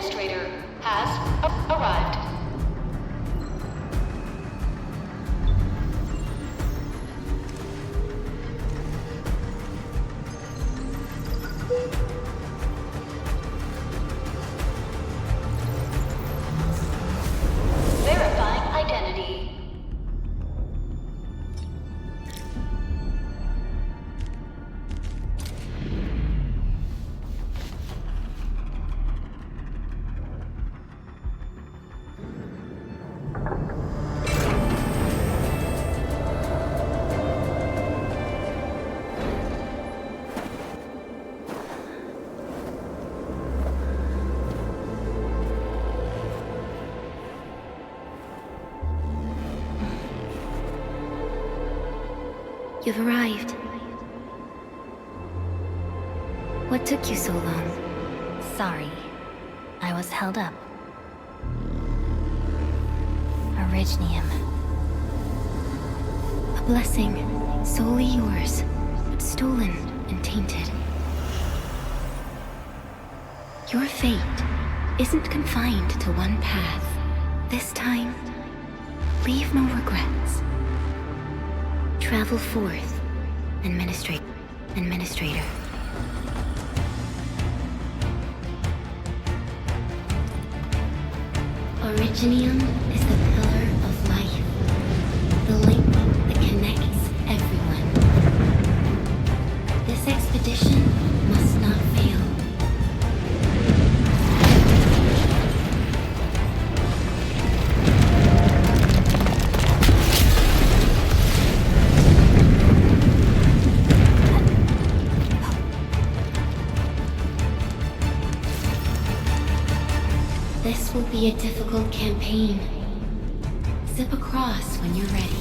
administrator has arrived. Verifying identity. You've arrived. What took you so long? Sorry. I was held up. Originium. A blessing, solely yours, but stolen and tainted. Your fate isn't confined to one path. This time, leave no regrets. Travel forth, Administrator. Originium is the pillar of life, the link that connects everyone. This expedition must not fail. This will be a difficult campaign. Zip across when you're ready.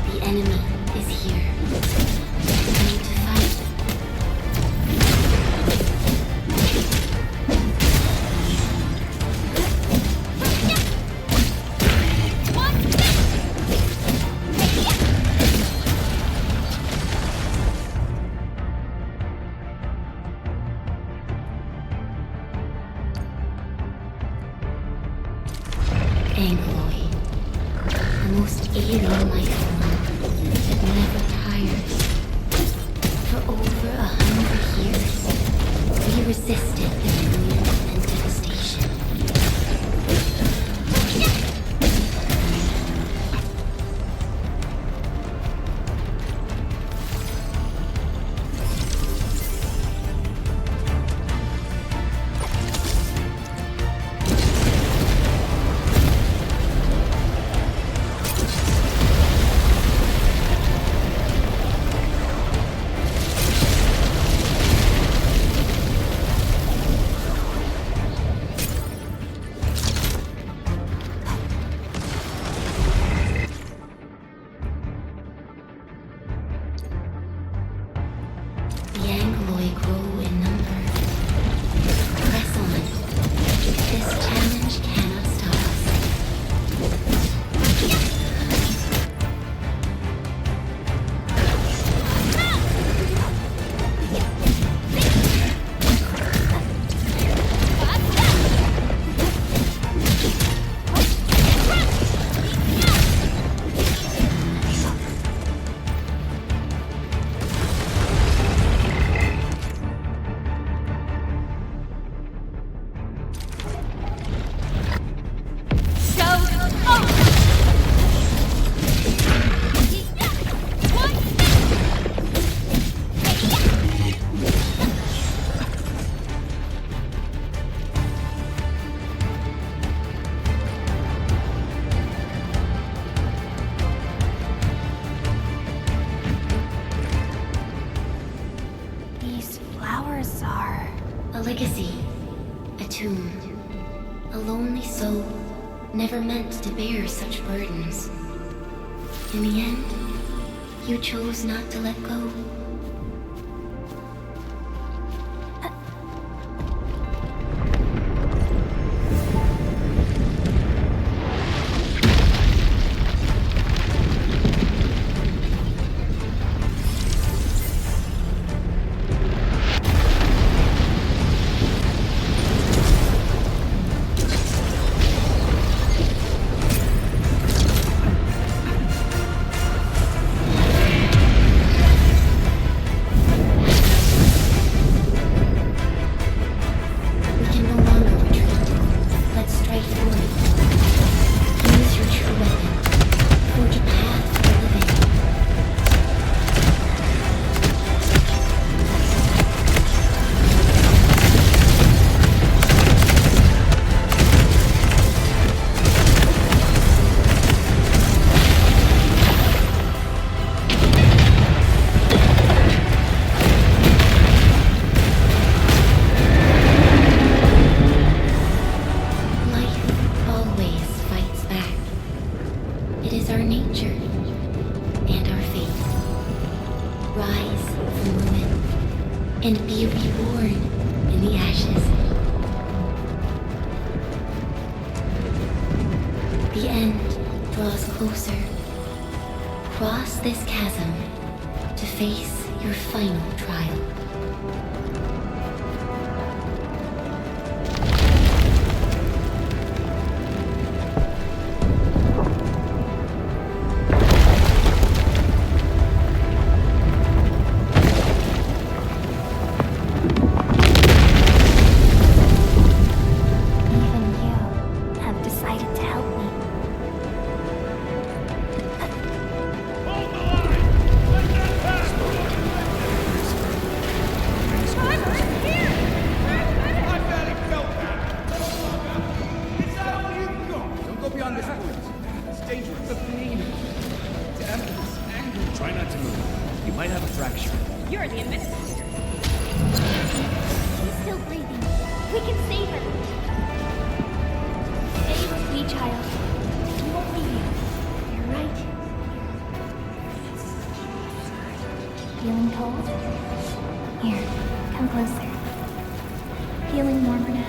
The enemy is here. Time to fight. Angloy, the most alien life form that never tires. For over 100 years, we resisted rebellion and devastation. The Angloy grow in number. Press on. This challenge cannot stop us. These flowers are a legacy, a tomb, a lonely soul, never meant to bear such burdens. In the end, You chose not to let go. We can no longer retreat. Let's strike forward. Use your true weapon. Forge a path for the living. Life always fights back. It is our nature and our fate. Rise from ruin and be reborn in the ashes. The end draws closer. Cross this chasm to face your final trial. Even you have decided to help me. I barely felt that. Is that all you've got? Don't go beyond this point. It's dangerous. The pain. Damn this anger. Try not to move. You might have a fracture. You're the administrator. She's still breathing. We can save her. Stay with me, child. We won't leave you. You're right. Feeling cold? Here, come closer. Feeling warmer now?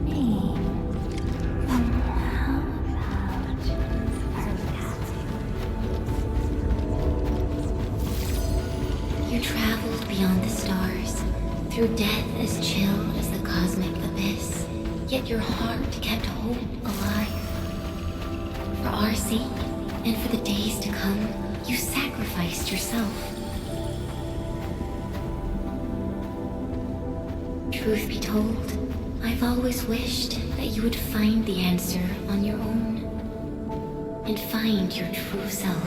Me. How about You traveled beyond the stars, through death as chill as the cosmic abyss. Yet your heart kept hope alive. For our sake, and for the days to come, you sacrificed yourself. Truth be told, I've always wished that you would find the answer on your own, and find your true self.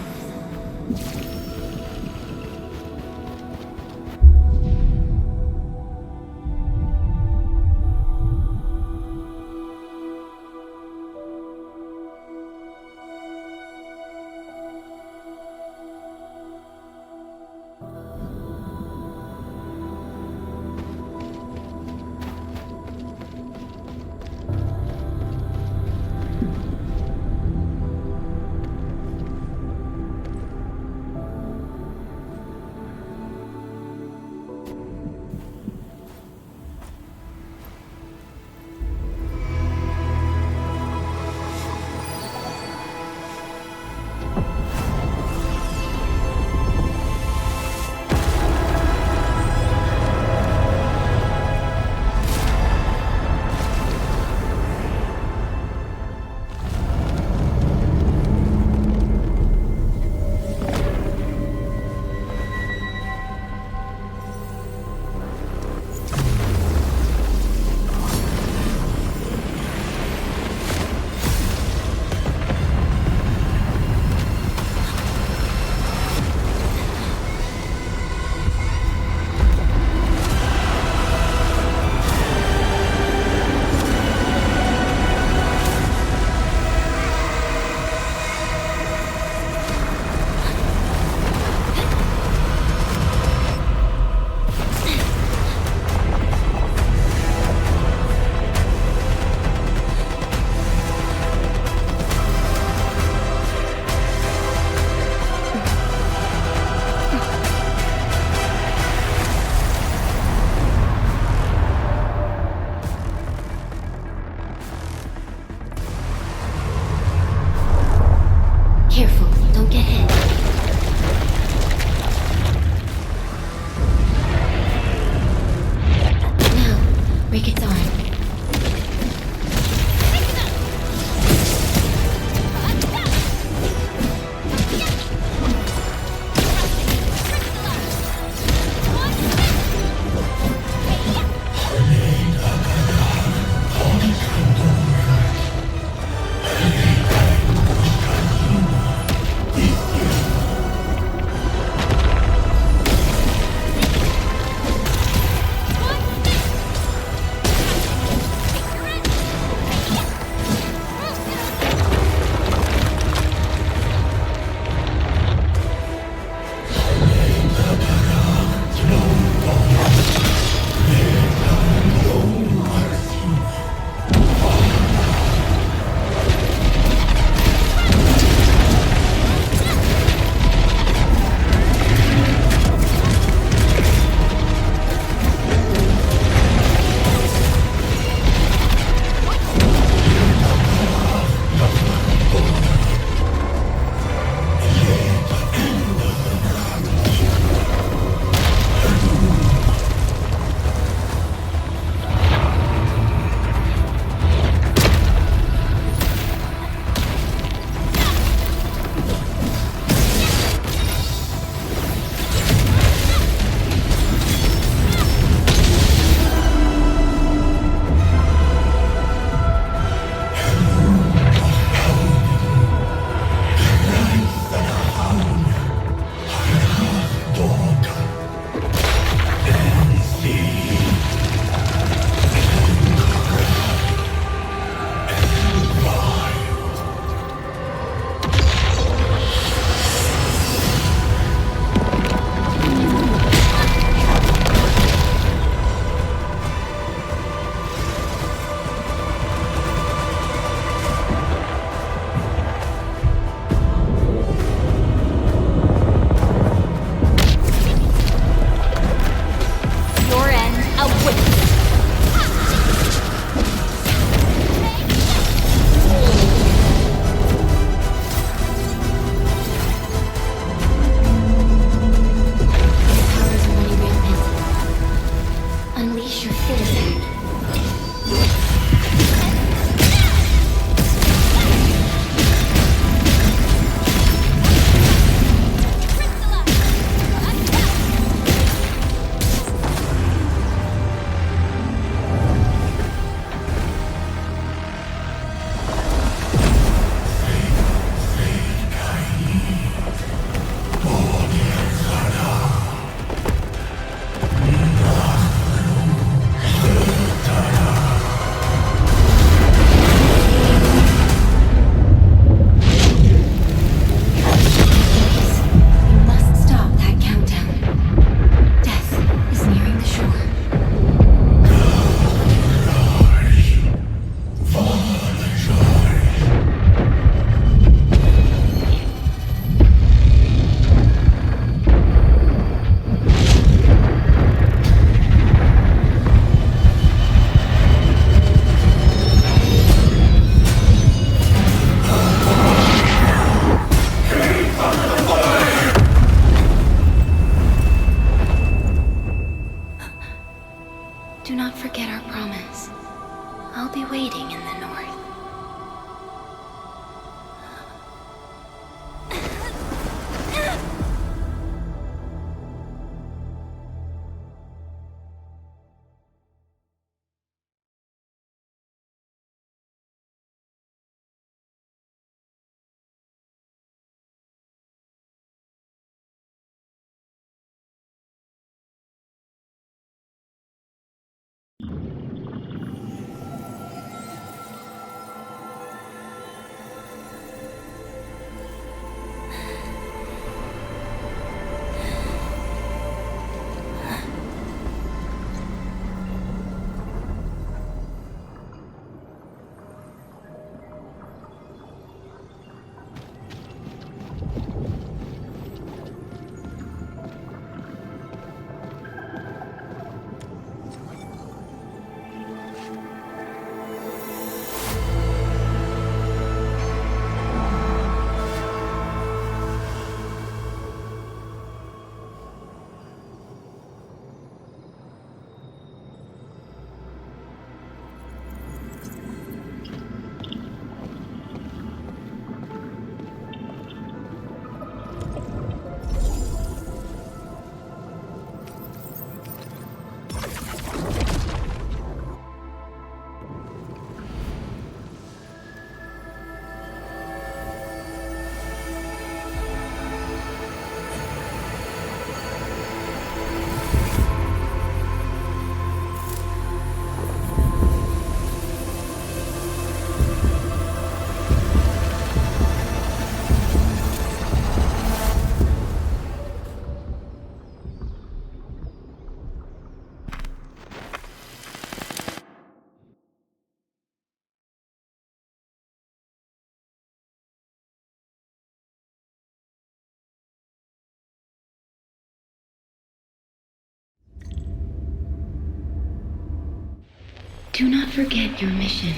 Do not forget your mission.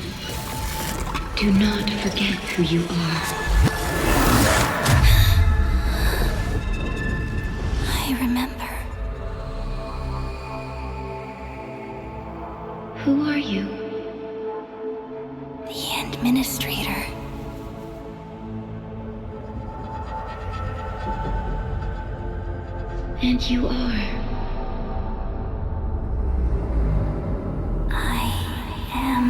Do not forget who you are. I remember. Who are you? The Administrator. And you are. I am.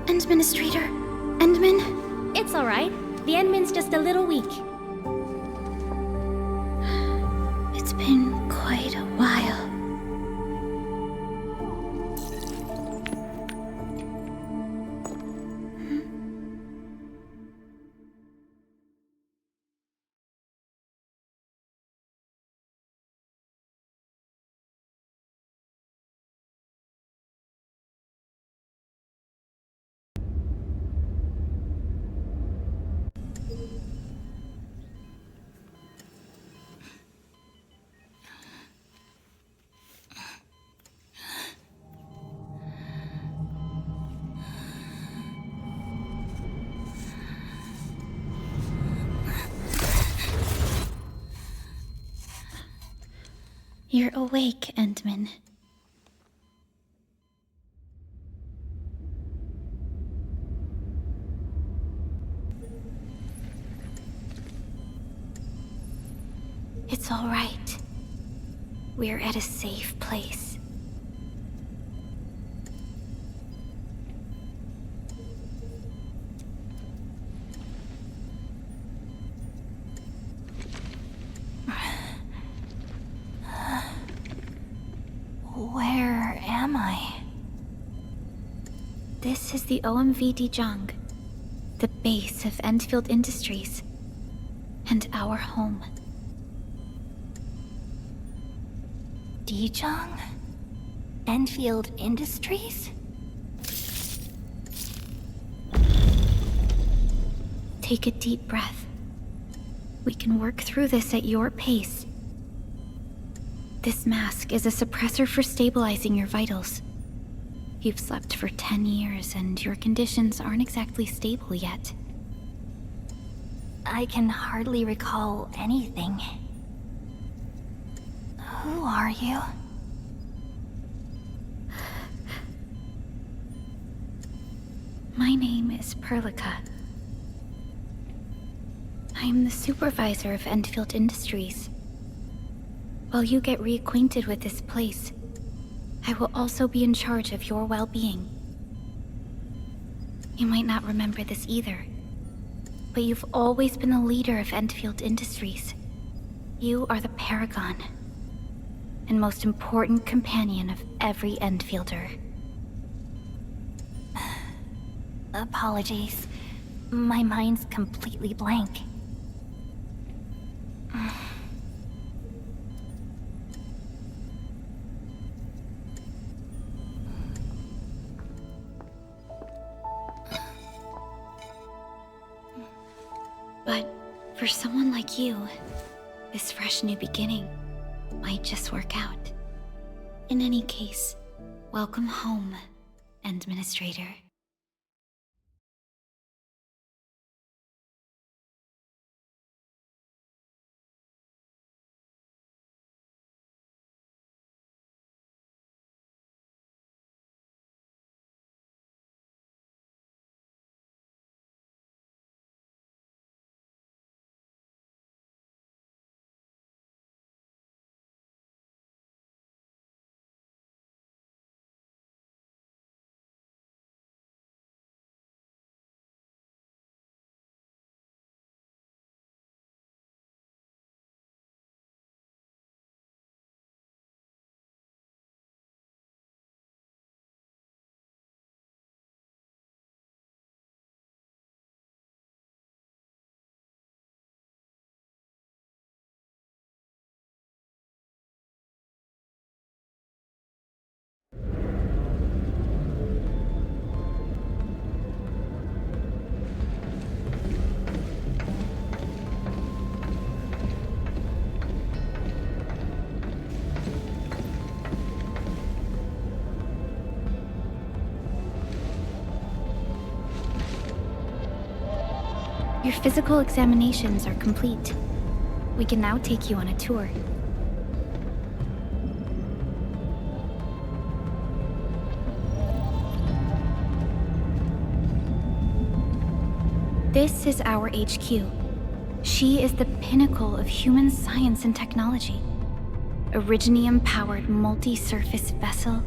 Administrator, Endman? It's alright. The Endman's just a little weak. It's been quite a while. You're awake, Endman. It's all right. We're at a safe place. Where am I? This is the OMV Dijong, the base of Enfield Industries, and our home. Dijong? Enfield Industries? Take a deep breath. We can work through this at your pace. This mask is a suppressor for stabilizing your vitals. You've slept for 10 years and your conditions aren't exactly stable yet. I can hardly recall anything. Who are you? My name is Perlica. I'm the supervisor of Enfield Industries. While you get reacquainted with this place, I will also be in charge of your well-being. You might not remember this either, but you've always been the leader of Enfield Industries. You are the paragon and most important companion of every Enfielder. Apologies. My mind's completely blank. But for someone like you, this fresh new beginning might just work out. In any case, welcome home, Administrator. Your physical examinations are complete. We can now take you on a tour. This is our HQ. She is the pinnacle of human science and technology. A Originium-powered multi-surface vessel,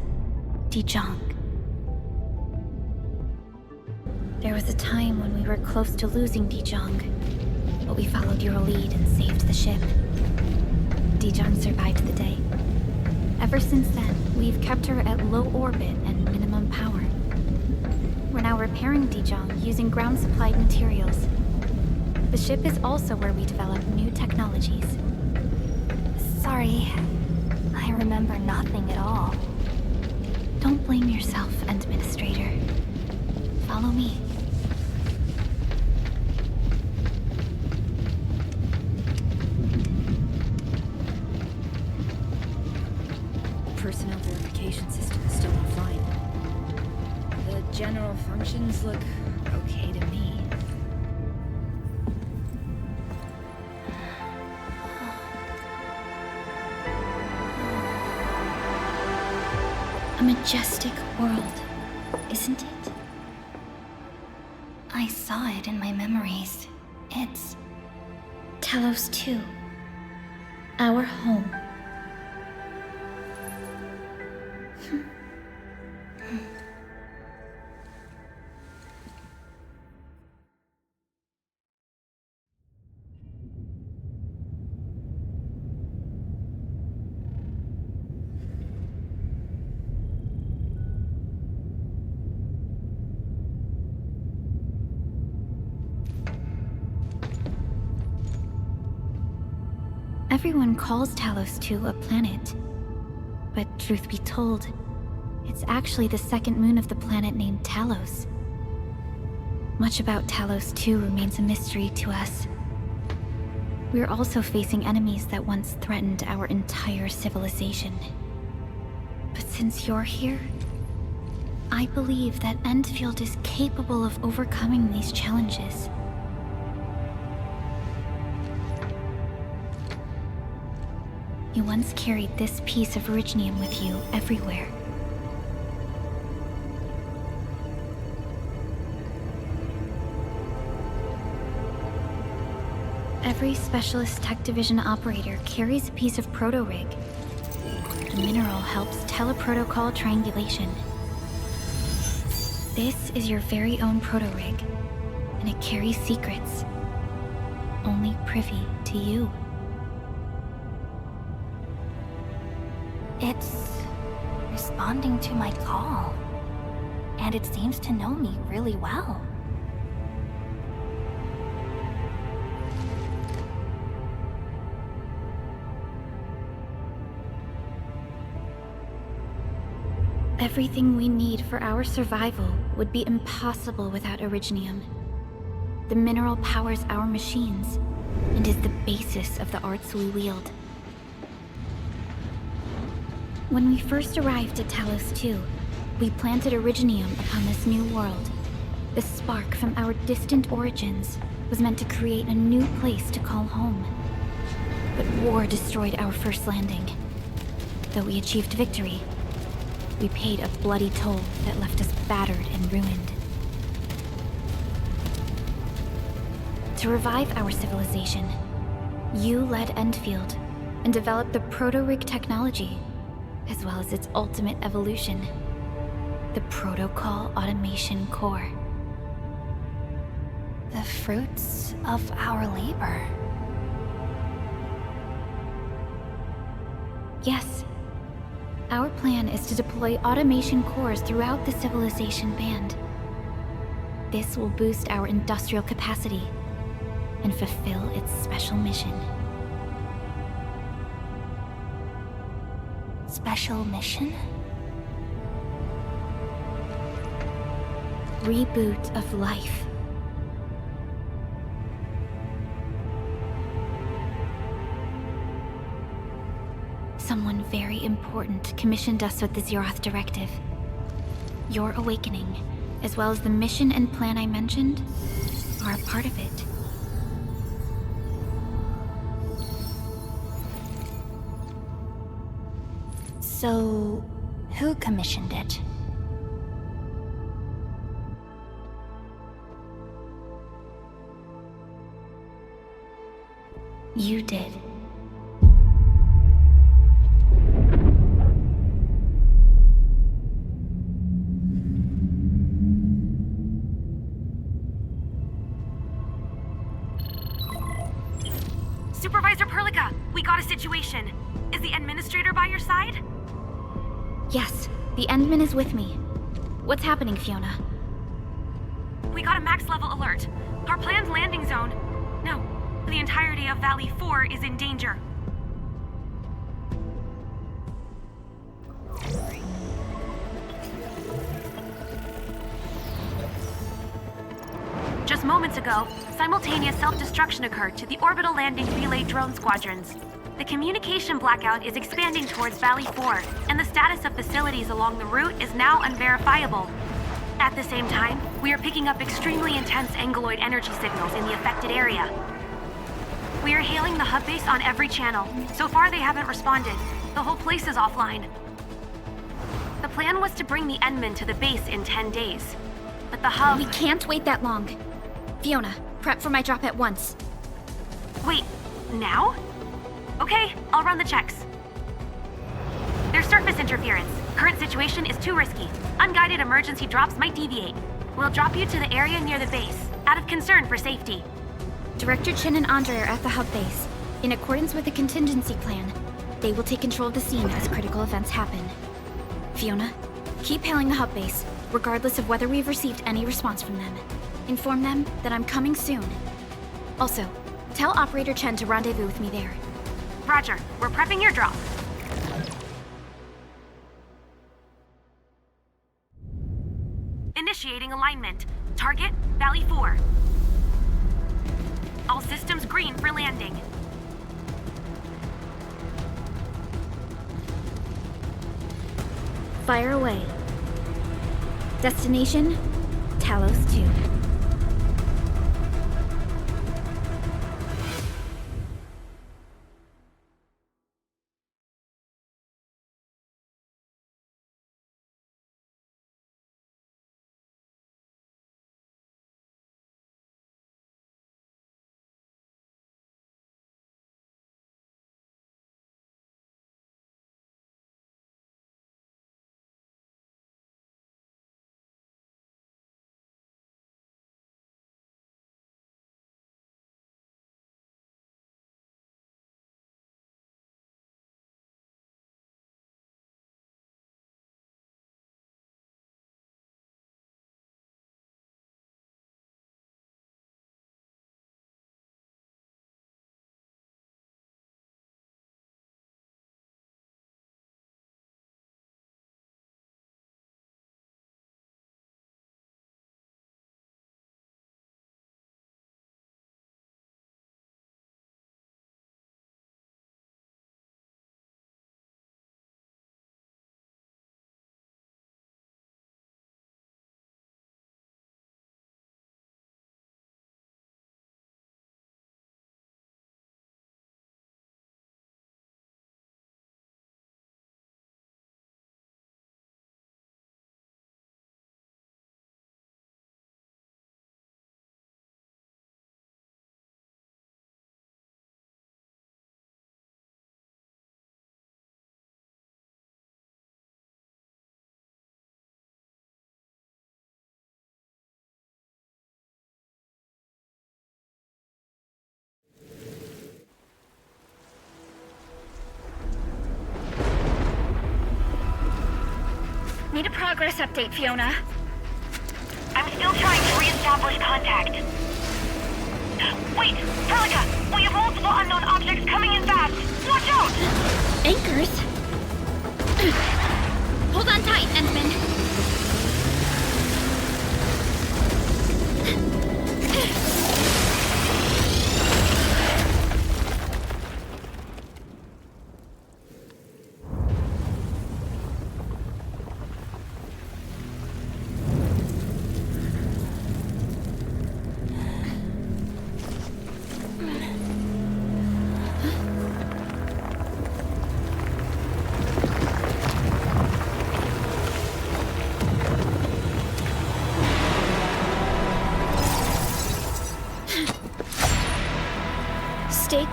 Dijong. There was a time when we were close to losing Dijong, but we followed your lead and saved the ship. Dijong survived the day. Ever since then, we've kept her at low orbit and minimum power. We're now repairing Dijong using ground-supplied materials. The ship is also where we develop new technologies. Sorry, I remember nothing at all. Don't blame yourself, Administrator. Follow me. Personnel verification system is still offline. The general functions look okay to me. A majestic world, isn't it? I saw it in my memories. It's Talos 2. Our home. Everyone calls Talos 2 a planet. But truth be told, it's actually the second moon of the planet named Talos. Much about Talos 2 remains a mystery to us. We're also facing enemies that once threatened our entire civilization. But since you're here, I believe that Enfield is capable of overcoming these challenges. You once carried this piece of Originium with you everywhere. Every Specialist Tech Division operator carries a piece of proto-rig. The mineral helps teleprotocol triangulation. This is your very own proto-rig, and it carries secrets, only privy to you. It's responding to my call, and it seems to know me really well. Everything we need for our survival would be impossible without Originium. The mineral powers our machines, and is the basis of the arts we wield. When we first arrived at Talos 2, we planted Originium upon this new world. The spark from our distant origins was meant to create a new place to call home. But war destroyed our first landing. Though we achieved victory, we paid a bloody toll that left us battered and ruined. To revive our civilization, you led Enfield and developed the proto-rig technology, as well as its ultimate evolution, the Protocol Automation Core. The fruits of our labor. Yes. Our plan is to deploy automation cores throughout the civilization band. This will boost our industrial capacity and fulfill its special mission. Special mission? Reboot of life. Someone very important commissioned us with the Zeroth Directive. Your awakening, as well as the mission and plan I mentioned, are a part of it. So, who commissioned it? You did. Supervisor Perlica, we got a situation. Is the administrator by your side? Yes, the Endman is with me. What's happening, Fiona? We got a max level alert. Our planned landing zone. No, the entirety of Valley 4 is in danger. Just moments ago, simultaneous self-destruction occurred to the orbital landing relay drone squadrons. The communication blackout is expanding towards Valley 4, and the status of facilities along the route is now unverifiable. At the same time, we are picking up extremely intense angeloid energy signals in the affected area. We are hailing the hub base on every channel. So far, they haven't responded. The whole place is offline. The plan was to bring the Endman to the base in 10 days. But the hub... We can't wait that long. Fiona, prep for my drop at once. Wait, now? Okay, I'll run the checks. There's surface interference. Current situation is too risky. Unguided emergency drops might deviate. We'll drop you to the area near the base, out of concern for safety. Director Chen and Andre are at the hub base. In accordance with the contingency plan, they will take control of the scene as critical events happen. Fiona, keep hailing the hub base, regardless of whether we've received any response from them. Inform them that I'm coming soon. Also, tell Operator Chen to rendezvous with me there. Roger, we're prepping your drop. Initiating alignment. Target, Valley 4. All systems green for landing. Fire away. Destination, Talos 2. Need a progress update, Fiona. I'm still trying to re-establish contact. Wait! Perlica! We have multiple unknown objects coming in fast! Watch out! Anchors? Hold on tight, Endman.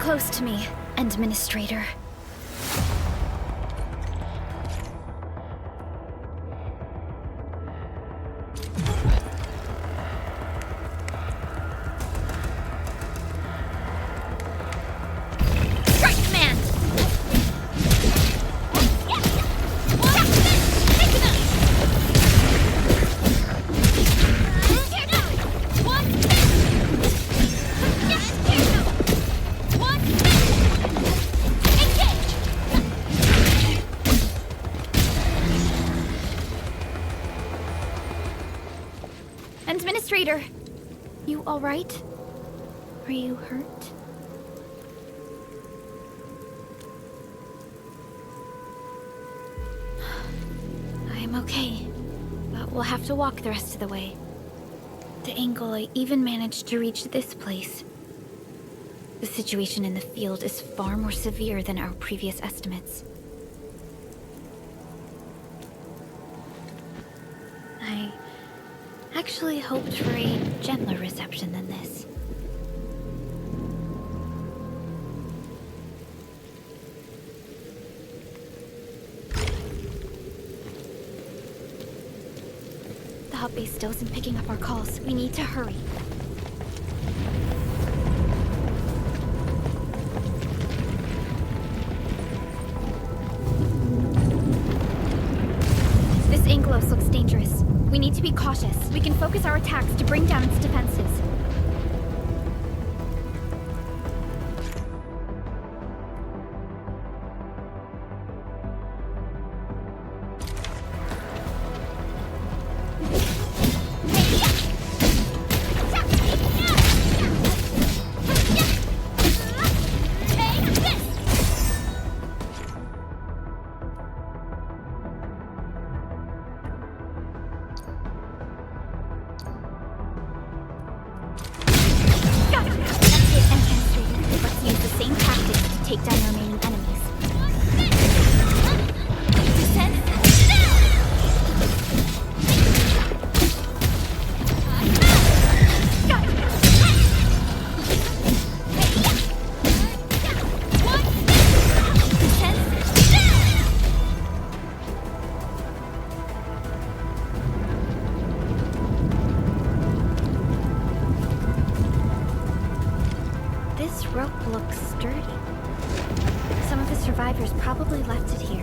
close to me, Administrator. Administrator! You alright? Are you hurt? I'm okay, but we'll have to walk the rest of the way. The angle I even managed to reach this place. The situation in the field is far more severe than our previous estimates. I actually hoped for a gentler reception than this. The hub base still isn't picking up our calls. We need to hurry. This Anglos looks dangerous. We need to be cautious. We can focus our attacks to bring down its defenses. Take down the remaining enemies. Descend. This rope looks sturdy. Some of the survivors probably left it here.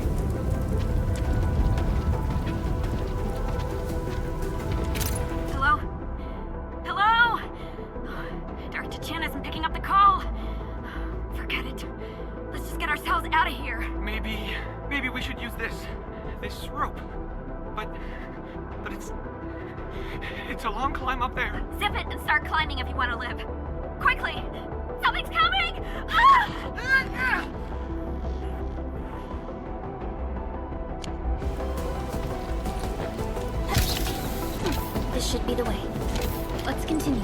Hello? Hello? Dr. Chen isn't picking up the call. Forget it. Let's just get ourselves out of here. Maybe we should use this rope. But it's a long climb up there. Zip it and start climbing if you want to live. Quickly! Something's coming! Ah! This should be the way. Let's continue.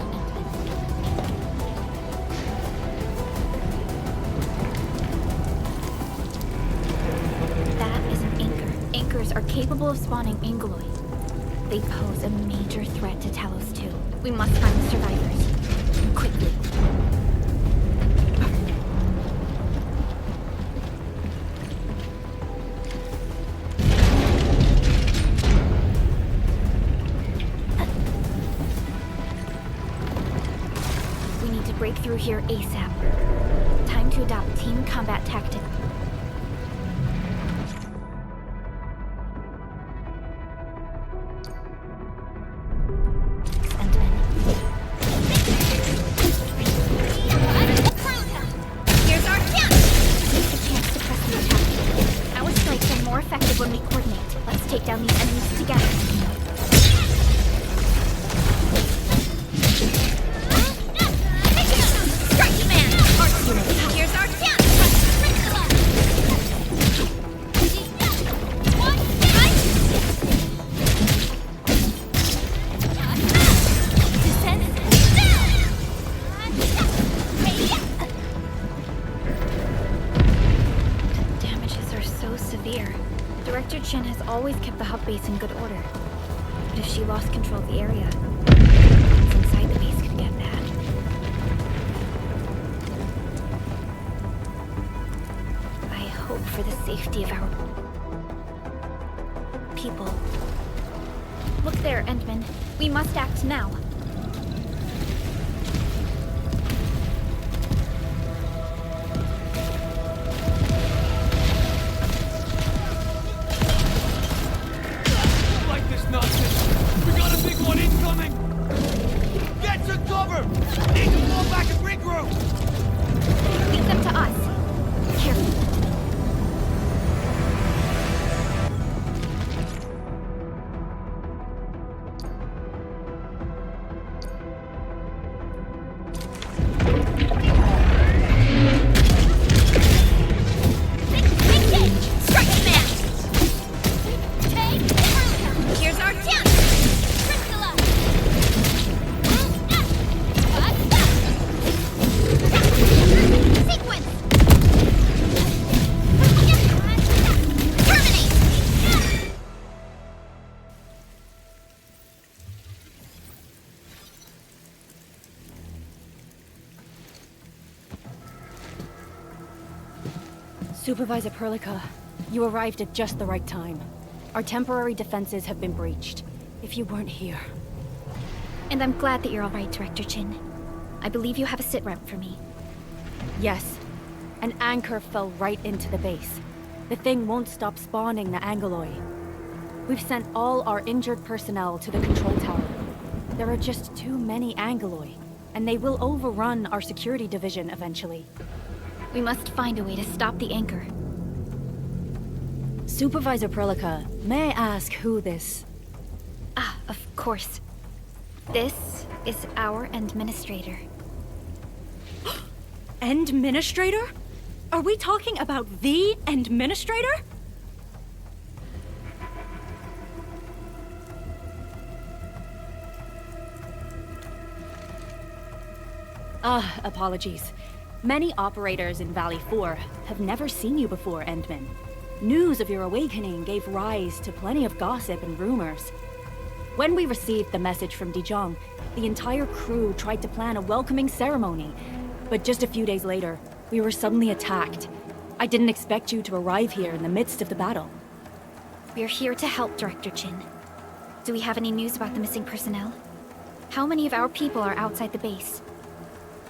That is an anchor. Anchors are capable of spawning Angloid. They pose a major threat to Talos 2. We must find the survivors. Quickly. Break through here ASAP. Time to adopt team combat tactic. Here's our chance! Take a chance to press the attack. Our strikes are more effective when we coordinate. Let's take down these enemies together. Director Chen has always kept the hub base in good order. But if she lost control of the area, things inside the base could get bad. for the safety of our people. Look there, Endman. We must act now. Like this nonsense! We got a big one incoming! Get to cover! Need to fall back and regroup! Lead them to us. Careful. Supervisor Perlica, you arrived at just the right time. Our temporary defenses have been breached. If you weren't here... And I'm glad that you're all right, Director Chin. I believe you have a sit-rep for me. Yes. An anchor fell right into the base. The thing won't stop spawning the Angoloi. We've sent all our injured personnel to the control tower. There are just too many Angoloi, and they will overrun our security division eventually. We must find a way to stop the anchor. Supervisor Perlica, may I ask who this... Ah, of course. This is our administrator. Administrator? Are we talking about the administrator? Apologies. Many operators in Valley 4 have never seen you before, Endman. News of your awakening gave rise to plenty of gossip and rumors. When we received the message from Dijong, the entire crew tried to plan a welcoming ceremony. But just a few days later, we were suddenly attacked. I didn't expect you to arrive here in the midst of the battle. We're here to help, Director Chin. Do we have any news about the missing personnel? How many of our people are outside the base?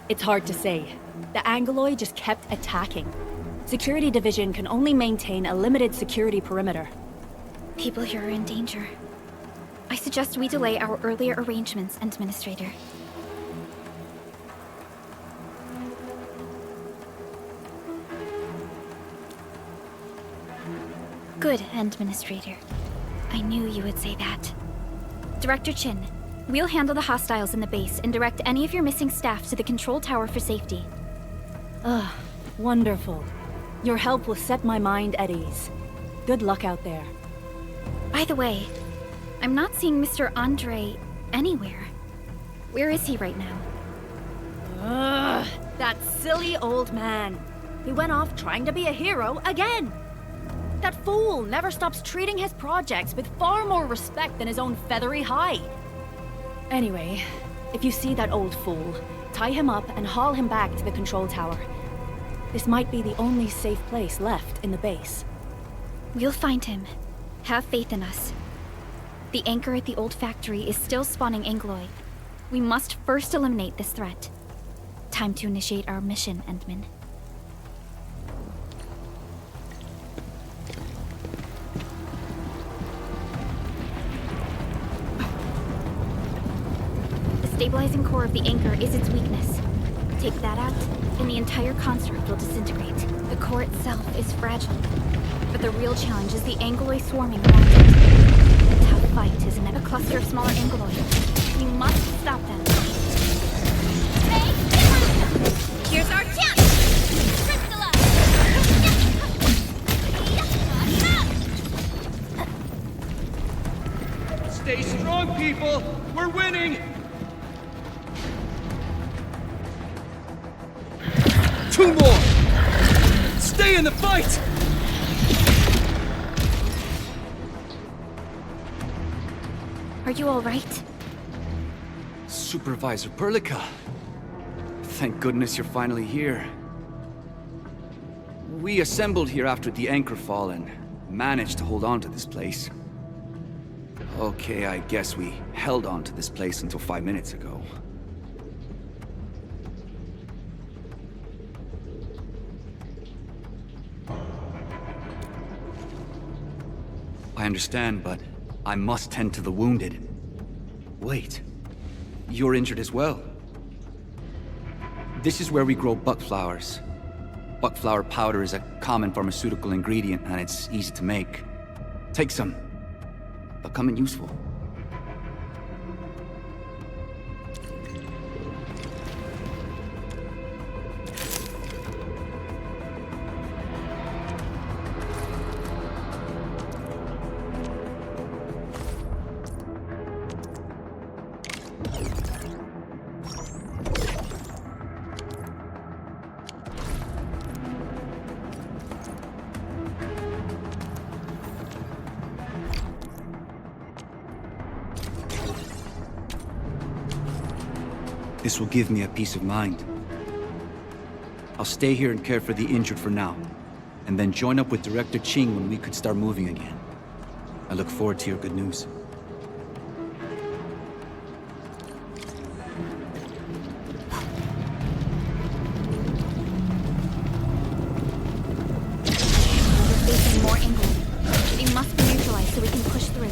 It's hard to say. The Angoloi just kept attacking. Security Division can only maintain a limited security perimeter. People here are in danger. I suggest we delay our earlier arrangements, Administrator. Good, Administrator. I knew you would say that. Director Chin, we'll handle the hostiles in the base and direct any of your missing staff to the control tower for safety. Wonderful. Your help will set my mind at ease. Good luck out there. By the way, I'm not seeing Mr. Andre anywhere. Where is he right now? That silly old man. He went off trying to be a hero again. That fool never stops treating his projects with far more respect than his own feathery hide. Anyway, if you see that old fool, tie him up and haul him back to the control tower. This might be the only safe place left in the base. We'll find him. Have faith in us. The anchor at the old factory is still spawning Angoloi. We must first eliminate this threat. Time to initiate our mission, Endman. The stabilizing core of the anchor is its weakness. Take that out, and the entire construct will disintegrate. The core itself is fragile, but the real challenge is the Angoloi swarming around it. The tough fight is in a cluster of smaller Angoloi. We must stop them. Here's our chance! Stay strong, people! We're winning! Two more! Stay in the fight! Are you all right? Supervisor Perlica. Thank goodness you're finally here. We assembled here after the anchor fall and managed to hold on to this place. Okay, I guess we held on to this place until 5 minutes ago. I understand, but I must tend to the wounded. Wait, you're injured as well. This is where we grow buckflowers. Buckflower powder is a common pharmaceutical ingredient, and it's easy to make. Take some. They'll come in useful. This will give me a peace of mind. I'll stay here and care for the injured for now, and then join up with Director Ching when we could start moving again. I look forward to your good news. We're facing more England. They must be neutralized so we can push through.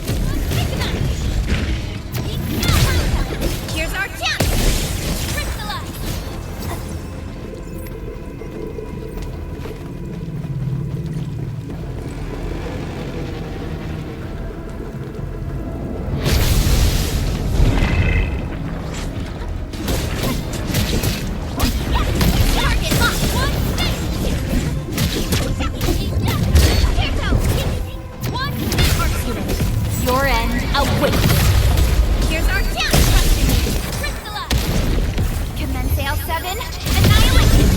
Here's our chance! Your end awaits. Here's our chance! Commence AL7, annihilation!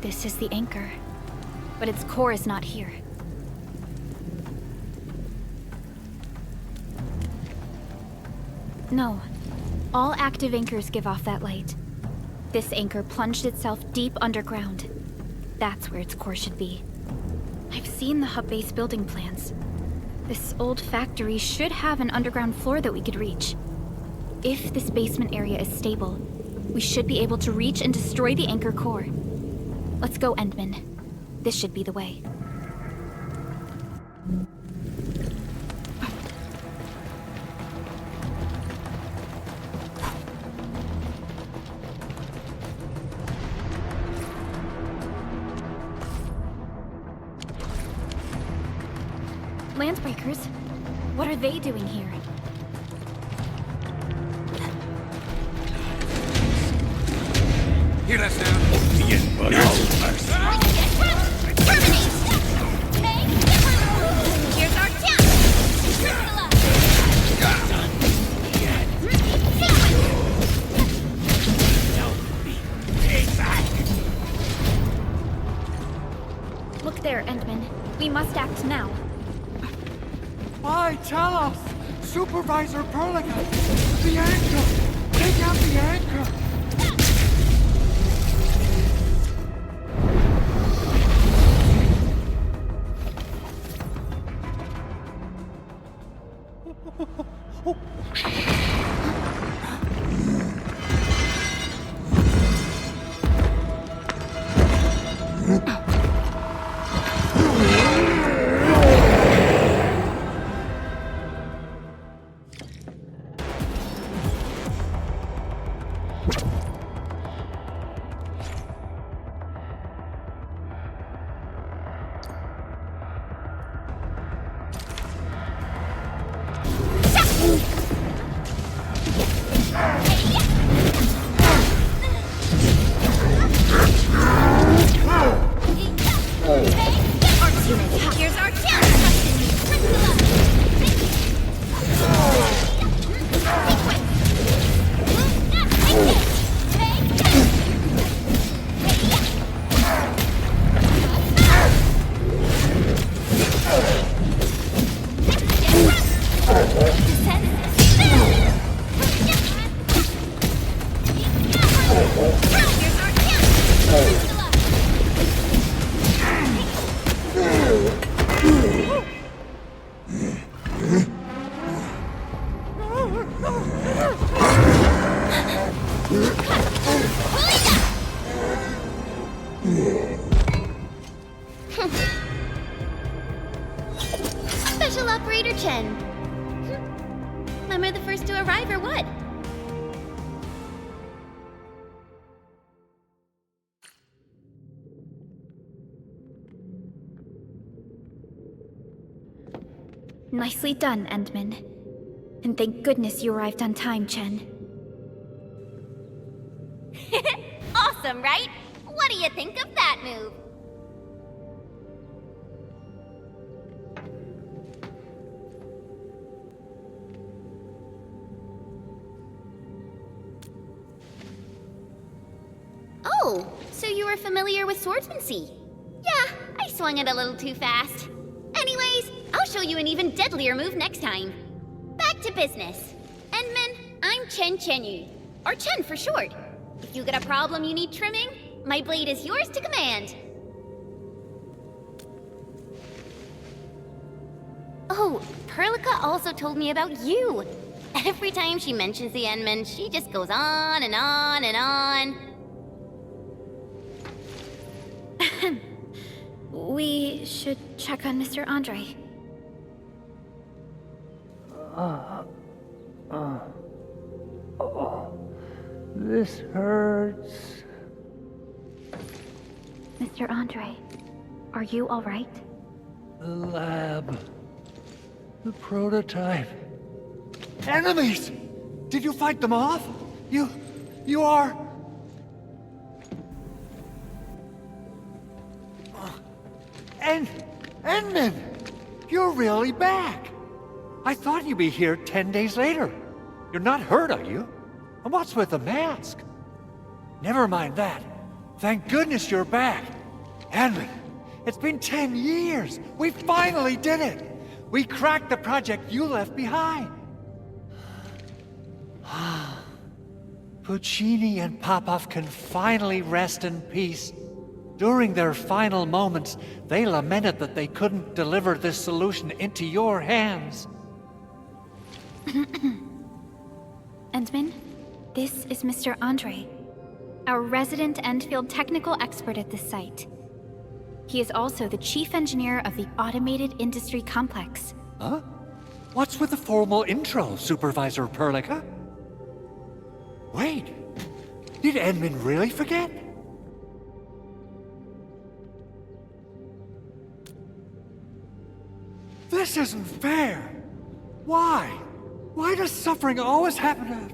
This is the anchor, but its core is not here. No. All active anchors give off that light. This anchor plunged itself deep underground. That's where its core should be. I've seen the hub base building plans. This old factory should have an underground floor that we could reach. If this basement area is stable, we should be able to reach and destroy the anchor core. Let's go, Endman. This should be the way. Landbreakers? What are they doing here? Hear that sound? Here's our chance! Look there, Endman. We must act now. Why, tell us! Supervisor Perligan! The anchor! Take out the anchor! Special Operator Chen. Am I the first to arrive or what? Nicely done, Endman. And thank goodness you arrived on time, Chen. Awesome, right? What do you think of that move? Oh, so you were familiar with swordsmancy? Yeah, I swung it a little too fast. Anyways, I'll show you an even deadlier move next time. Back to business. Endman, I'm Chen Chenyu, or Chen for short. If you got a problem you need trimming, my blade is yours to command. Oh, Perlica also told me about you. Every time she mentions the Endman, she just goes on and on and on. We should check on Mr. Andre. This hurts. Mr. Andre, are you all right? The lab. The prototype. Enemies! Did you fight them off? You are... Endman! You're really back! I thought you'd be here 10 days later. You're not hurt, are you? And what's with the mask? Never mind that. Thank goodness you're back. Endman, it's been 10 years. We finally did it. We cracked the project you left behind. Puccini and Popov can finally rest in peace. During their final moments, they lamented that they couldn't deliver this solution into your hands. Endman, this is Mr. Andre, our resident Enfield technical expert at this site. He is also the chief engineer of the Automated Industry Complex. Huh? What's with the formal intro, Supervisor Perlica? Wait, did Endman really forget? This isn't fair. Why? Why does suffering always happen to...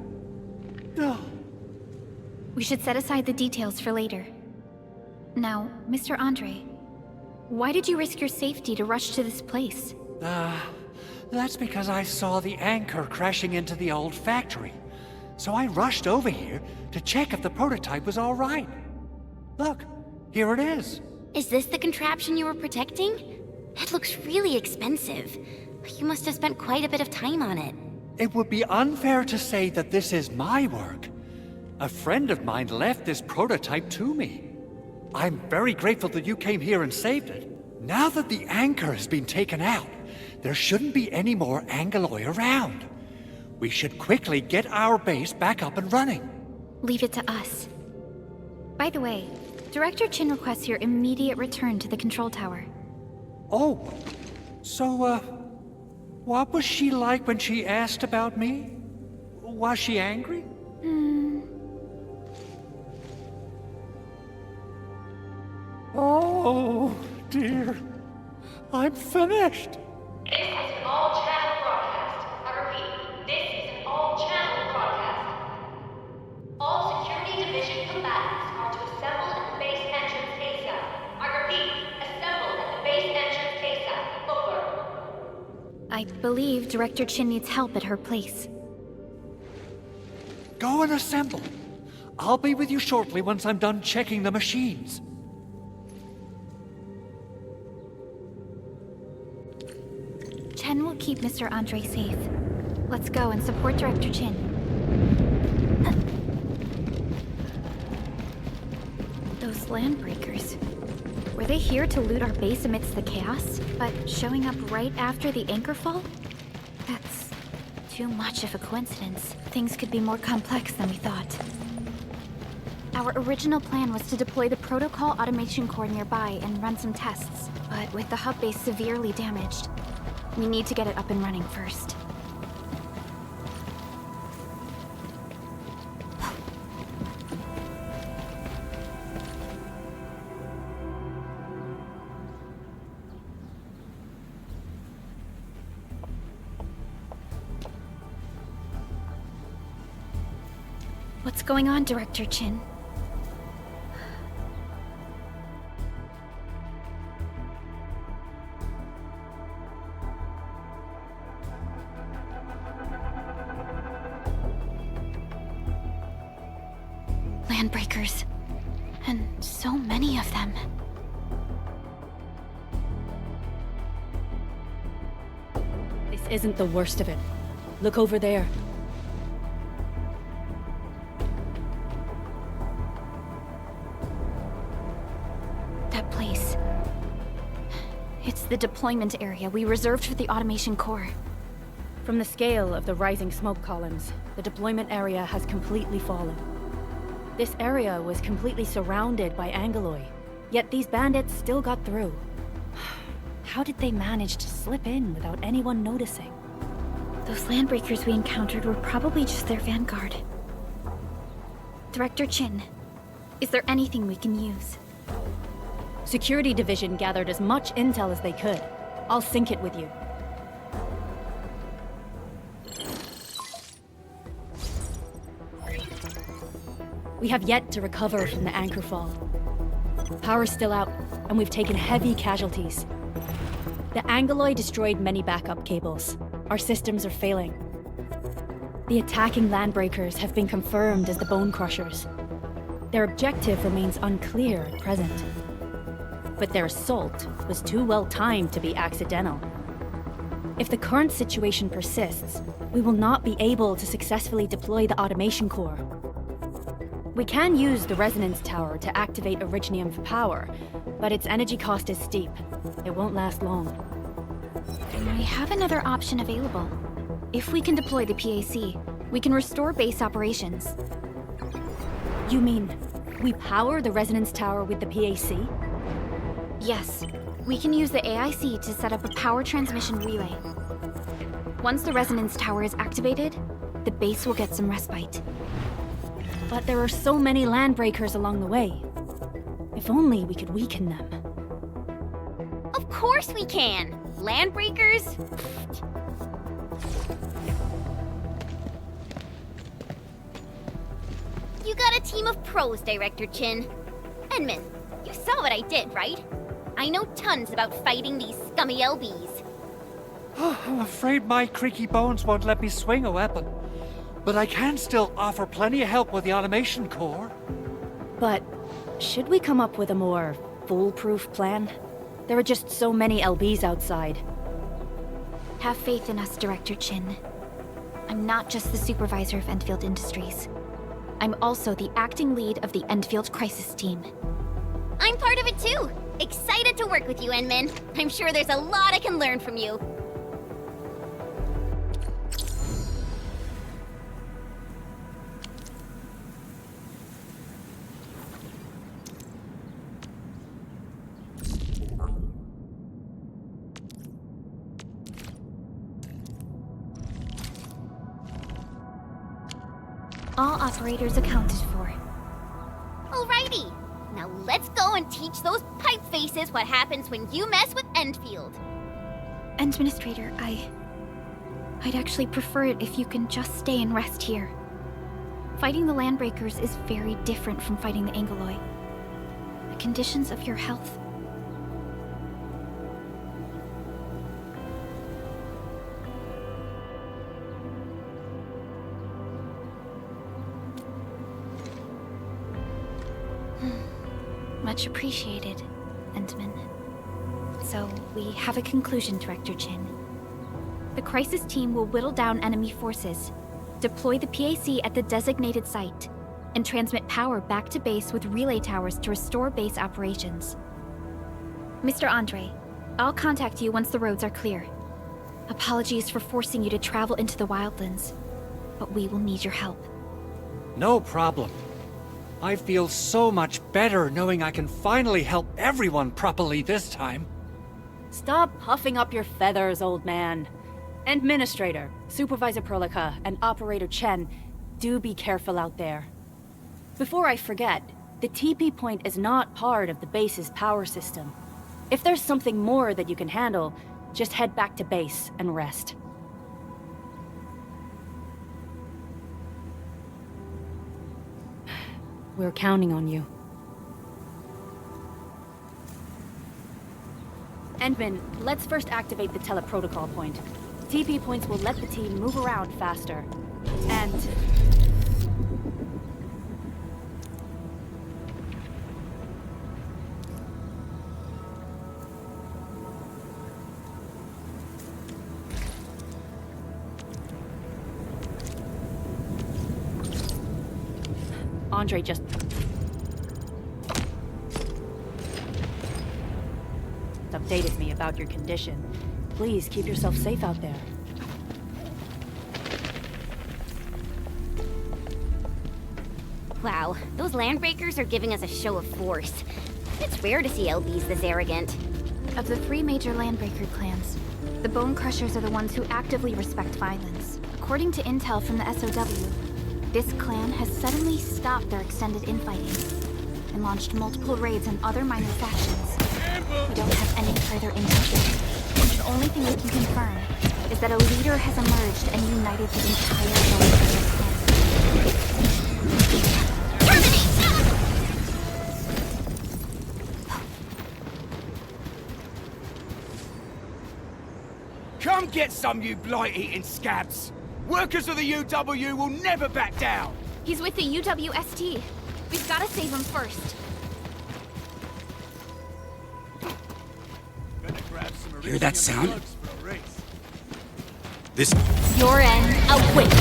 No. We should set aside the details for later. Now, Mr. Andre, why did you risk your safety to rush to this place? That's because I saw the anchor crashing into the old factory. So I rushed over here to check if the prototype was all right. Look, here it is. Is this the contraption you were protecting? It looks really expensive. You must have spent quite a bit of time on it. It would be unfair to say that this is my work. A friend of mine left this prototype to me. I'm very grateful that you came here and saved it. Now that the anchor has been taken out, there shouldn't be any more Angoloi around. We should quickly get our base back up and running. Leave it to us. By the way, Director Chin requests your immediate return to the control tower. Oh, so, what was she like when she asked about me? Was she angry? Oh, dear. I'm finished. This is an all-channel broadcast. I repeat, this is an all-channel broadcast. All Security Division combatants are to assemble at the base entrance ASAP. I repeat, assemble at the base entrance ASAP. Over. I believe Director Chin needs help at her place. Go and assemble. I'll be with you shortly once I'm done checking the machines. Chen will keep Mr. Andre safe. Let's go and support Director Chin. Those landbreakers. Were they here to loot our base amidst the chaos, but showing up right after the anchor fall? That's too much of a coincidence. Things could be more complex than we thought. Our original plan was to deploy the protocol automation core nearby and run some tests, but with the hub base severely damaged, we need to get it up and running first. What's going on, Director Chin? Landbreakers. And so many of them. This isn't the worst of it. Look over there. That place. It's the deployment area we reserved for the automation core. From the scale of the rising smoke columns, the deployment area has completely fallen. This area was completely surrounded by Angoloi, yet these bandits still got through. How did they manage to slip in without anyone noticing? Those landbreakers we encountered were probably just their vanguard. Director Chin, is there anything we can use? Security Division gathered as much intel as they could. I'll sync it with you. We have yet to recover from the anchor fall. Power's still out, and we've taken heavy casualties. The Angoloi destroyed many backup cables. Our systems are failing. The attacking landbreakers have been confirmed as the Bone Crushers. Their objective remains unclear at present. But their assault was too well timed to be accidental. If the current situation persists, we will not be able to successfully deploy the automation core. We can use the resonance tower to activate Originium for power, but its energy cost is steep. It won't last long. We have another option available. If we can deploy the PAC, we can restore base operations. You mean, we power the resonance tower with the PAC? Yes. We can use the AIC to set up a power transmission relay. Once the resonance tower is activated, the base will get some respite. But there are so many landbreakers along the way. If only we could weaken them. Of course we can! Landbreakers? You got a team of pros, Director Chin. Edmund, you saw what I did, right? I know tons about fighting these scummy LBs. I'm afraid my creaky bones won't let me swing a weapon. But I can still offer plenty of help with the automation core. But should we come up with a more foolproof plan? There are just so many LBs outside. Have faith in us, Director Chin. I'm not just the supervisor of Enfield Industries. I'm also the acting lead of the Enfield Crisis Team. I'm part of it too! Excited to work with you, Enmin. I'm sure there's a lot I can learn from you. All operators accounted for. Alrighty! Now let's go and teach those pipe faces what happens when you mess with Enfield. Administrator, I'd actually prefer it if you can just stay and rest here. Fighting the Landbreakers is very different from fighting the Angoloi. The conditions of your health... Much appreciated, Entman. So, we have a conclusion, Director Chin. The Crisis Team will whittle down enemy forces, deploy the PAC at the designated site, and transmit power back to base with relay towers to restore base operations. Mr. Andre, I'll contact you once the roads are clear. Apologies for forcing you to travel into the wildlands, but we will need your help. No problem. I feel so much better knowing I can finally help everyone properly this time. Stop puffing up your feathers, old man. Administrator, Supervisor Perlica, and Operator Chen, do be careful out there. Before I forget, the TP point is not part of the base's power system. If there's something more that you can handle, just head back to base and rest. We're counting on you. Endman, let's first activate the teleprotocol point. TP points will let the team move around faster. And... Andre just... updated me about your condition. Please keep yourself safe out there. Wow, those landbreakers are giving us a show of force. It's rare to see LBs this arrogant. Of the 3 major landbreaker clans, the Bone Crushers are the ones who actively respect violence. According to intel from the SOW, this clan has suddenly stopped their extended infighting and launched multiple raids on other minor factions. We don't have any further intel. The only thing we can confirm is that a leader has emerged and united the entire Bone Crusher clan. Come get some, you blight-eating scabs! Workers of the UW will never back down! He's with the UWST. We've got to save him first. Hear that sound? This... Your end awaits.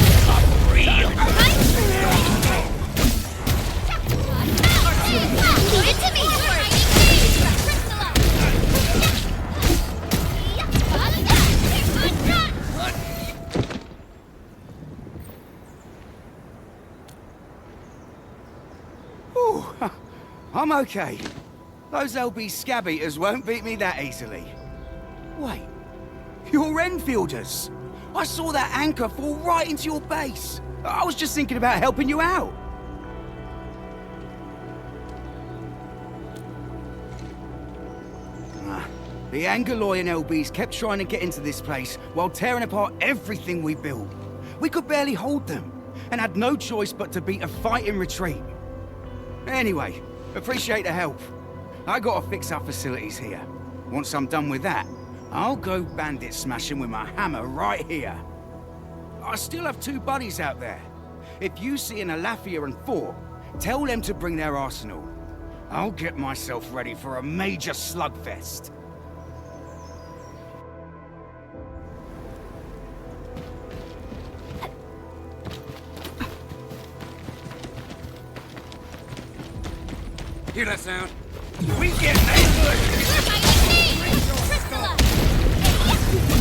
Leave it to me! I'm okay. Those LB scab eaters won't beat me that easily. Wait, you're Enfielders. I saw that anchor fall right into your base. I was just thinking about helping you out. The Angaloy and LBs kept trying to get into this place while tearing apart everything we built. We could barely hold them, and had no choice but to beat a fight in retreat. Anyway, appreciate the help. I gotta fix our facilities here. Once I'm done with that, I'll go bandit smashing with my hammer right here. I still have 2 buddies out there. If you see an Alafia and 4, tell them to bring their arsenal. I'll get myself ready for a major slugfest. Hear that sound? We get ambushed!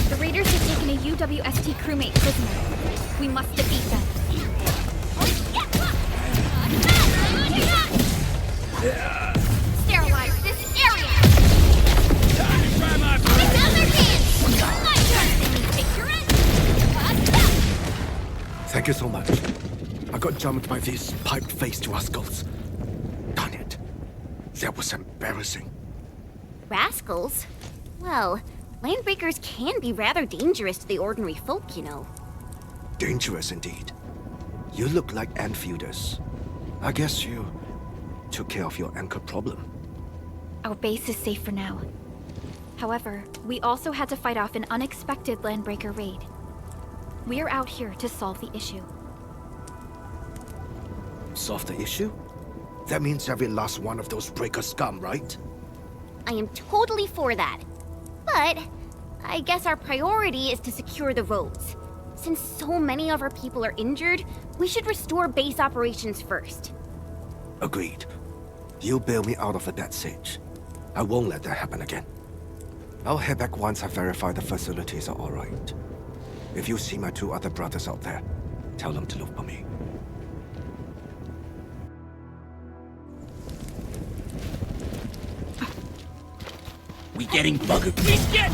The raiders have taken a UWST crewmate prisoner. We must defeat them. Sterilize this area! Time to try my It's other hands! I trust in you, picture Thank you so much. I got jumped by these pipe-faced rascals. Darn it. That was embarrassing. Rascals? Well, landbreakers can be rather dangerous to the ordinary folk, you know. Dangerous indeed. You look like Enfielders. I guess you took care of your anchor problem. Our base is safe for now. However, we also had to fight off an unexpected landbreaker raid. We're out here to solve the issue. Solve the issue? That means every last one of those breaker scum, right? I am totally for that. But I guess our priority is to secure the roads. Since so many of our people are injured, we should restore base operations first. Agreed. You bail me out of the bad sage. I won't let that happen again. I'll head back once I verify the facilities are all right. If you see my 2 other brothers out there, tell them to look for me. We getting buggered. We get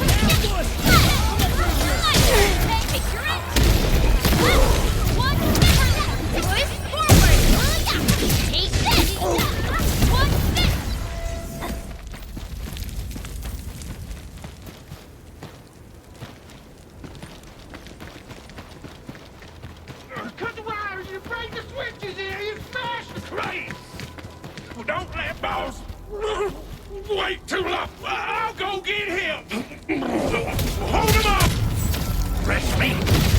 Cut the wires, you break the switches here, you smash the crates! Well, don't let boss wait too long. I'll go get him! Hold him up! Fresh meat!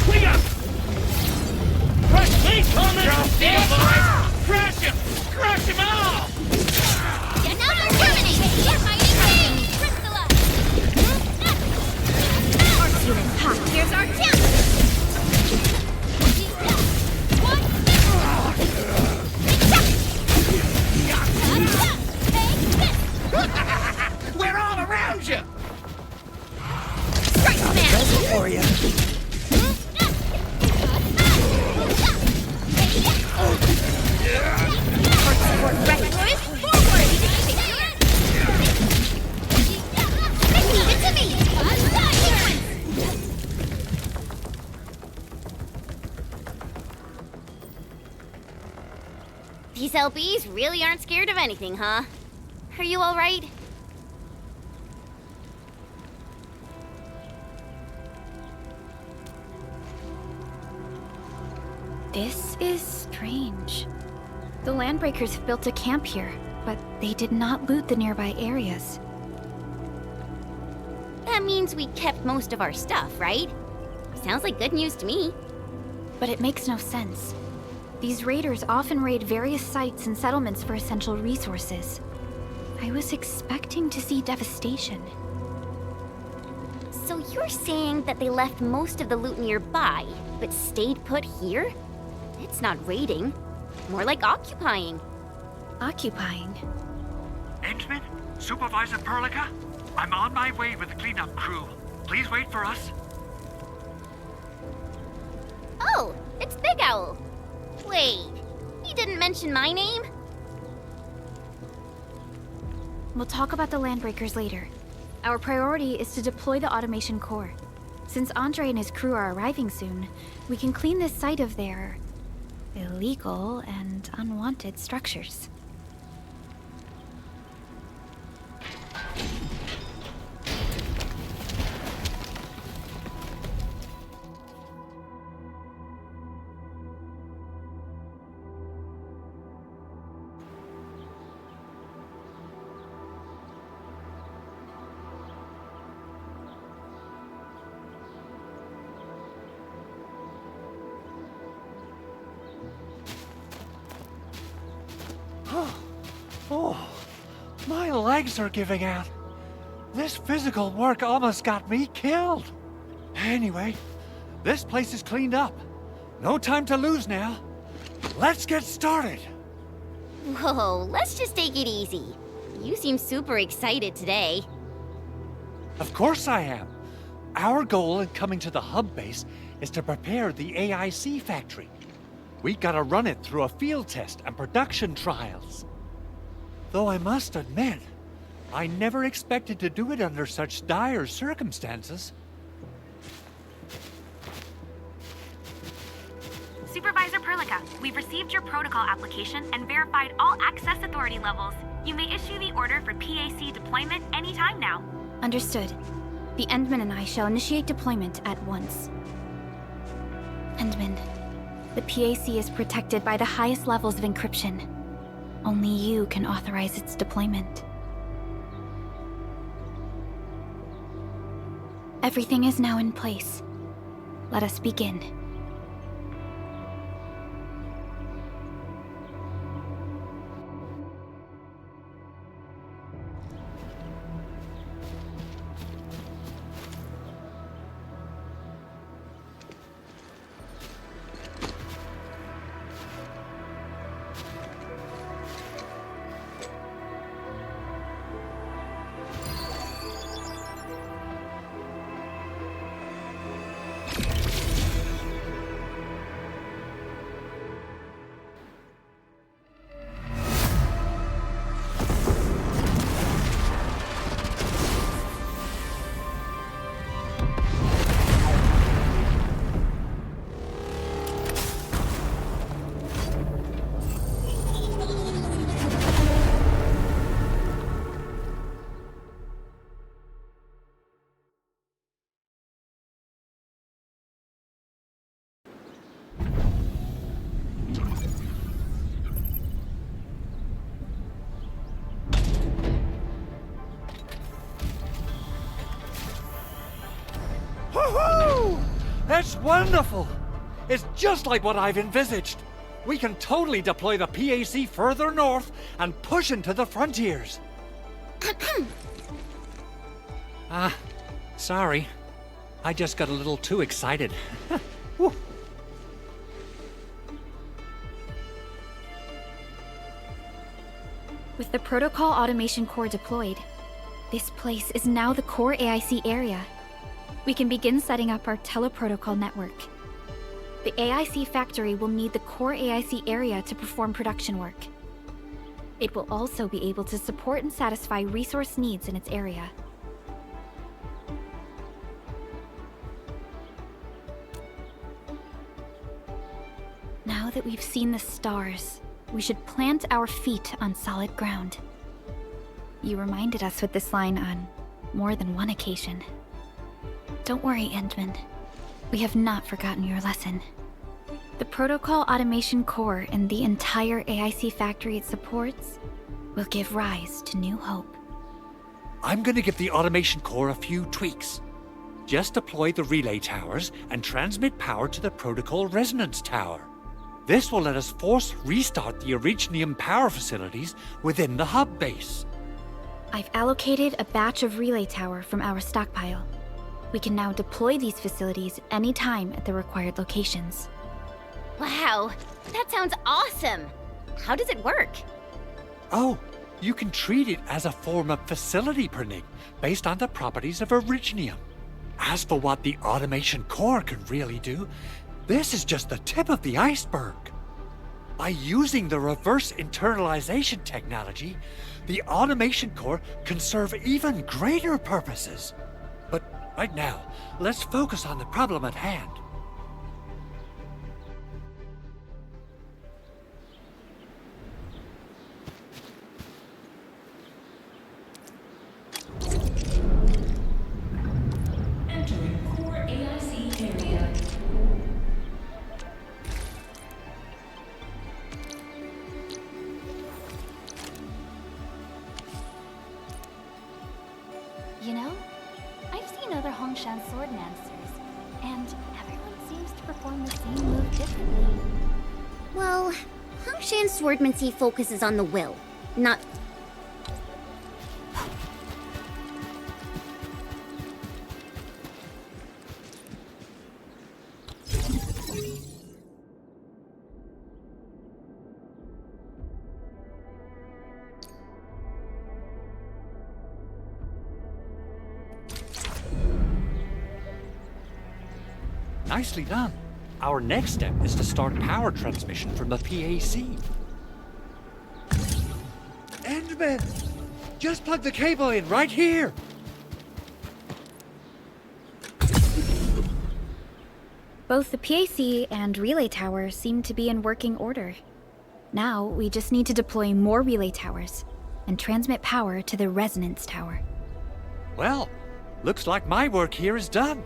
We got fresh meat coming! Crush him! Crush him all! Yeah, now you're terminated! You're fighting me! Crystallize! Ha! Here's our chance! We're all around you! Strike smash! For you. Support ready. Forward! Leave it to me! These LBs really aren't scared of anything, huh? Are you all right? This is strange. The Landbreakers have built a camp here, but they did not loot the nearby areas. That means we kept most of our stuff, right? Sounds like good news to me. But it makes no sense. These raiders often raid various sites and settlements for essential resources. I was expecting to see devastation. So you're saying that they left most of the loot nearby, but stayed put here? It's not raiding. More like occupying. Occupying? Endman? Supervisor Perlica? I'm on my way with the cleanup crew. Please wait for us. Oh, it's Big Owl. Wait, he didn't mention my name? We'll talk about the Landbreakers later. Our priority is to deploy the automation core. Since Andre and his crew are arriving soon, we can clean this site of their illegal and unwanted structures. Oh, my legs are giving out. This physical work almost got me killed. Anyway, this place is cleaned up. No time to lose now. Let's get started. Whoa, let's just take it easy. You seem super excited today. Of course I am. Our goal in coming to the hub base is to prepare the AIC factory. We gotta run it through a field test and production trials. Though I must admit, I never expected to do it under such dire circumstances. Supervisor Perlica, we've received your protocol application and verified all access authority levels. You may issue the order for PAC deployment anytime now. Understood. The Endman and I shall initiate deployment at once. Endman, the PAC is protected by the highest levels of encryption. Only you can authorize its deployment. Everything is now in place. Let us begin. Wonderful! It's just like what I've envisaged. We can totally deploy the PAC further north and push into the frontiers. Sorry. I just got a little too excited. Whew. With the Protocol Automation Core deployed, this place is now the core AIC area. We can begin setting up our teleprotocol network. The AIC factory will need the core AIC area to perform production work. It will also be able to support and satisfy resource needs in its area. Now that we've seen the stars, we should plant our feet on solid ground. You reminded us with this line on more than one occasion. Don't worry, Endman. We have not forgotten your lesson. The Protocol Automation Core and the entire AIC factory it supports will give rise to new hope. I'm gonna give the Automation Core a few tweaks. Just deploy the relay towers and transmit power to the Protocol Resonance Tower. This will let us force restart the Originium power facilities within the hub base. I've allocated a batch of relay tower from our stockpile. We can now deploy these facilities anytime at the required locations. Wow, that sounds awesome! How does it work? Oh, you can treat it as a form of facility pernig based on the properties of Originium. As for what the Automation Core can really do, this is just the tip of the iceberg. By using the reverse internalization technology, the Automation Core can serve even greater purposes. But right now, let's focus on the problem at hand. Entering core AIC area. You know, I've seen other Hongshan swordmasters, and everyone seems to perform the same move differently. Well, Hongshan swordmancy focuses on the will, not... Nicely done. Our next step is to start power transmission from the PAC. Endman! Just plug the cable in right here! Both the PAC and relay tower seem to be in working order. Now, we just need to deploy more relay towers and transmit power to the resonance tower. Well, looks like my work here is done.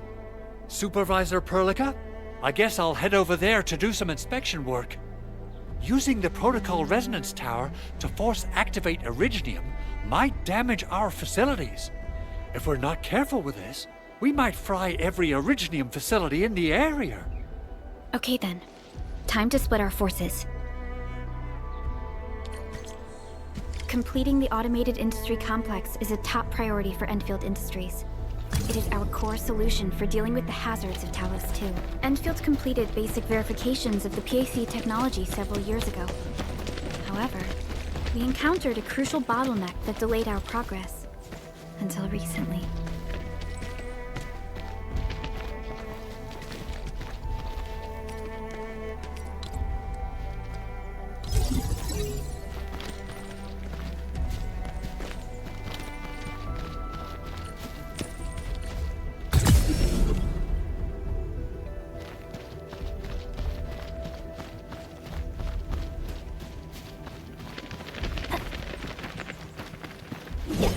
Supervisor Perlica, I guess I'll head over there to do some inspection work. Using the Protocol Resonance Tower to force activate Originium might damage our facilities. If we're not careful with this, we might fry every Originium facility in the area. Okay then, time to split our forces. Completing the automated industry complex is a top priority for Enfield Industries. It is our core solution for dealing with the hazards of Talos 2. Enfield completed basic verifications of the PAC technology several years ago. However, we encountered a crucial bottleneck that delayed our progress. Until recently.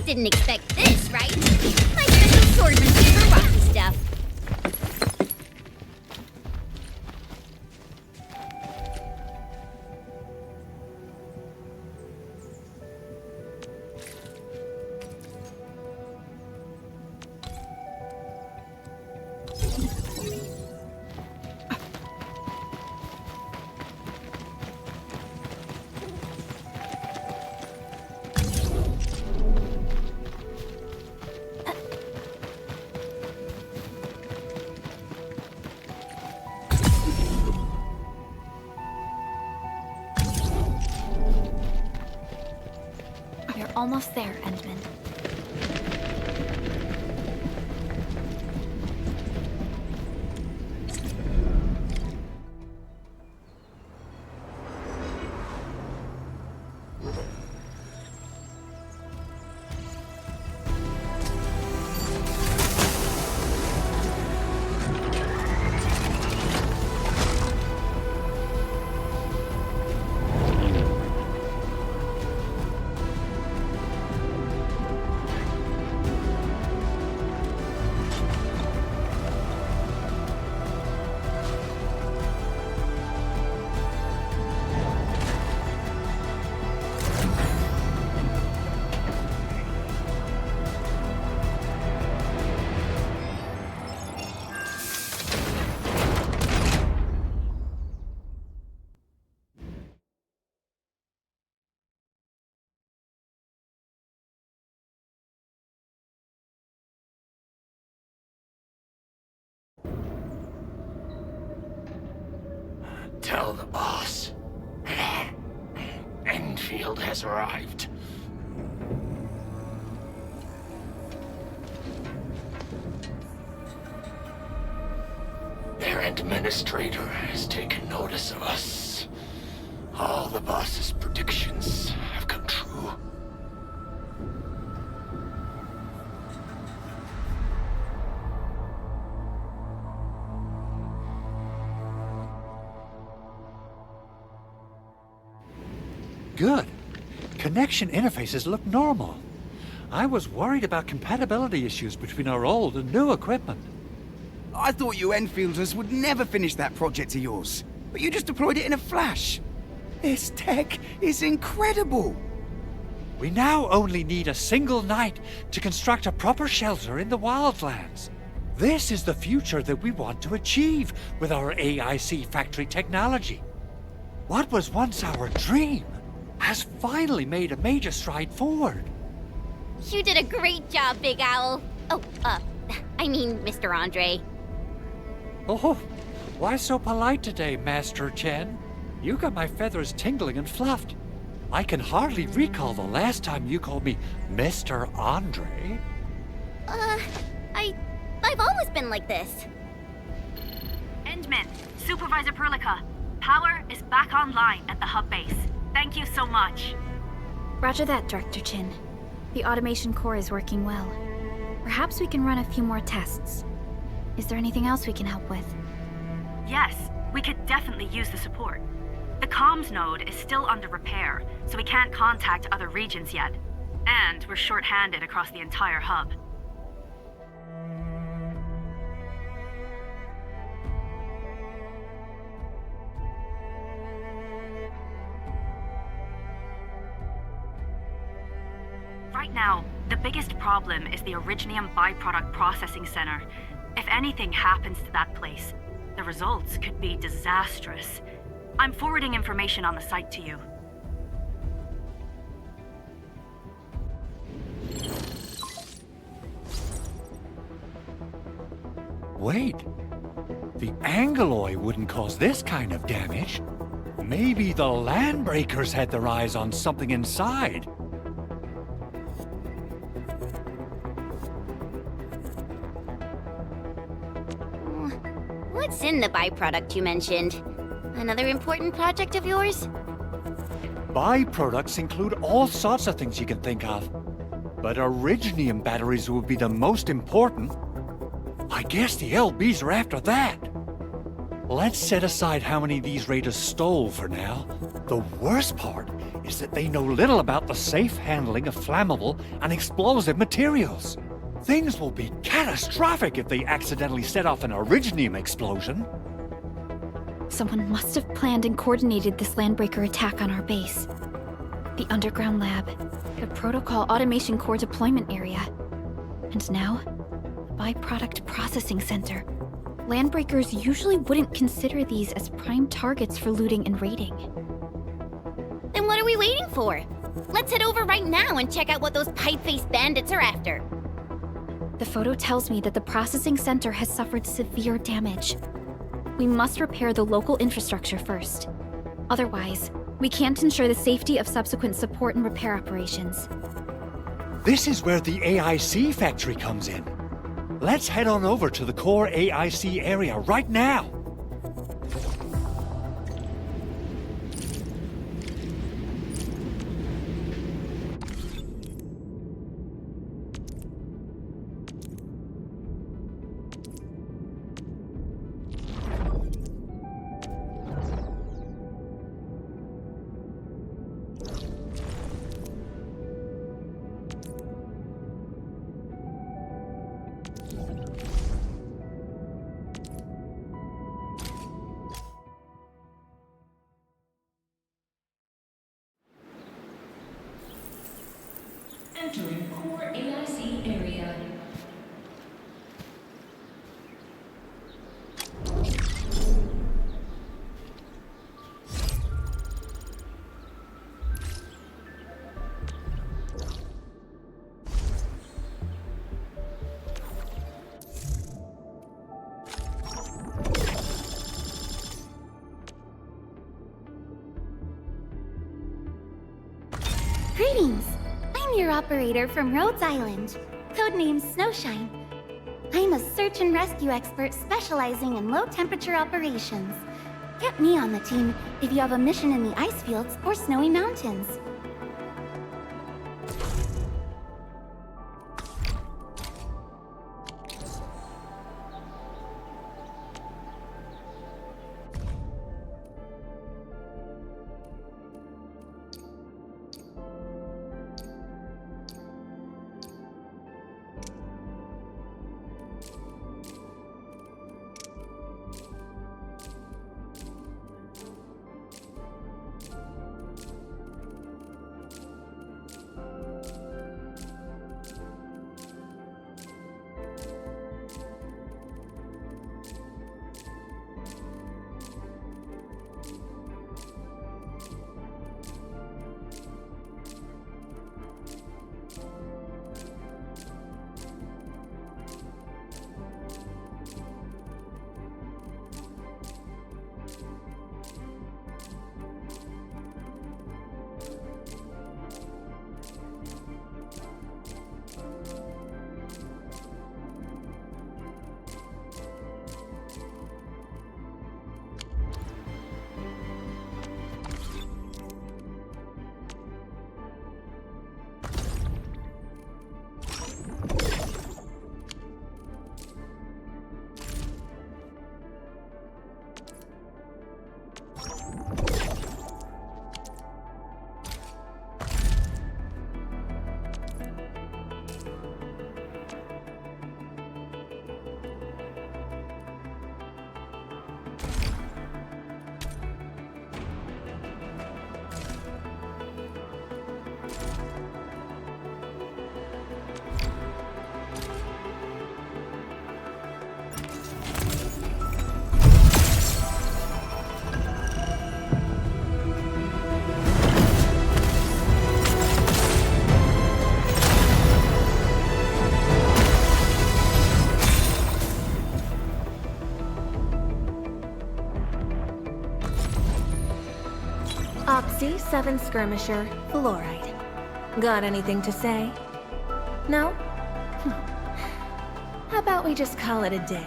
Didn't expect this, right? My special swordmanship for rocky stuff. almost there, Endman. Tell the boss. Enfield has arrived. Their administrator has taken notice of us. All the boss's predictions have come true. Good. Connection interfaces look normal. I was worried about compatibility issues between our old and new equipment. I thought you Enfielders would never finish that project of yours, but you just deployed it in a flash. This tech is incredible. We now only need a single night to construct a proper shelter in the wildlands. This is the future that we want to achieve with our AIC factory technology. What was once our dream has finally made a major stride forward. You did a great job, Big Owl. Oh, I mean, Mr. Andre. Oh, why so polite today, Master Chen? You got my feathers tingling and fluffed. I can hardly recall the last time you called me Mr. Andre. I've always been like this. Endman, Supervisor Perlica, power is back online at the hub base. Thank you so much. Roger that, Director Chin. The automation core is working well. Perhaps we can run a few more tests. Is there anything else we can help with? Yes, we could definitely use the support. The comms node is still under repair, so we can't contact other regions yet. And we're short-handed across the entire hub. Right now, the biggest problem is the Originium byproduct processing center. If anything happens to that place, the results could be disastrous. I'm forwarding information on the site to you. Wait, the Angeloy wouldn't cause this kind of damage. Maybe the Landbreakers had their eyes on something inside. What's in the byproduct you mentioned? Another important project of yours? Byproducts include all sorts of things you can think of. But Originium batteries would be the most important. I guess the LBs are after that. Let's set aside how many these raiders stole for now. The worst part is that they know little about the safe handling of flammable and explosive materials. Things will be catastrophic if they accidentally set off an Originium explosion. Someone must have planned and coordinated this Landbreaker attack on our base. The underground lab, the protocol automation core deployment area, and now, the byproduct processing center. Landbreakers usually wouldn't consider these as prime targets for looting and raiding. Then what are we waiting for? Let's head over right now and check out what those pipe-faced bandits are after. The photo tells me that the processing center has suffered severe damage. We must repair the local infrastructure first. Otherwise, we can't ensure the safety of subsequent support and repair operations. This is where the AIC factory comes in. Let's head on over to the core AIC area right now. Entering core AIC area. Greetings! I'm your operator from Rhodes Island, codenamed Snowshine. I'm a search and rescue expert specializing in low-temperature operations. Get me on the team if you have a mission in the ice fields or snowy mountains. Oxy 7 Skirmisher, Fluoride. Got anything to say? No? How about we just call it a day?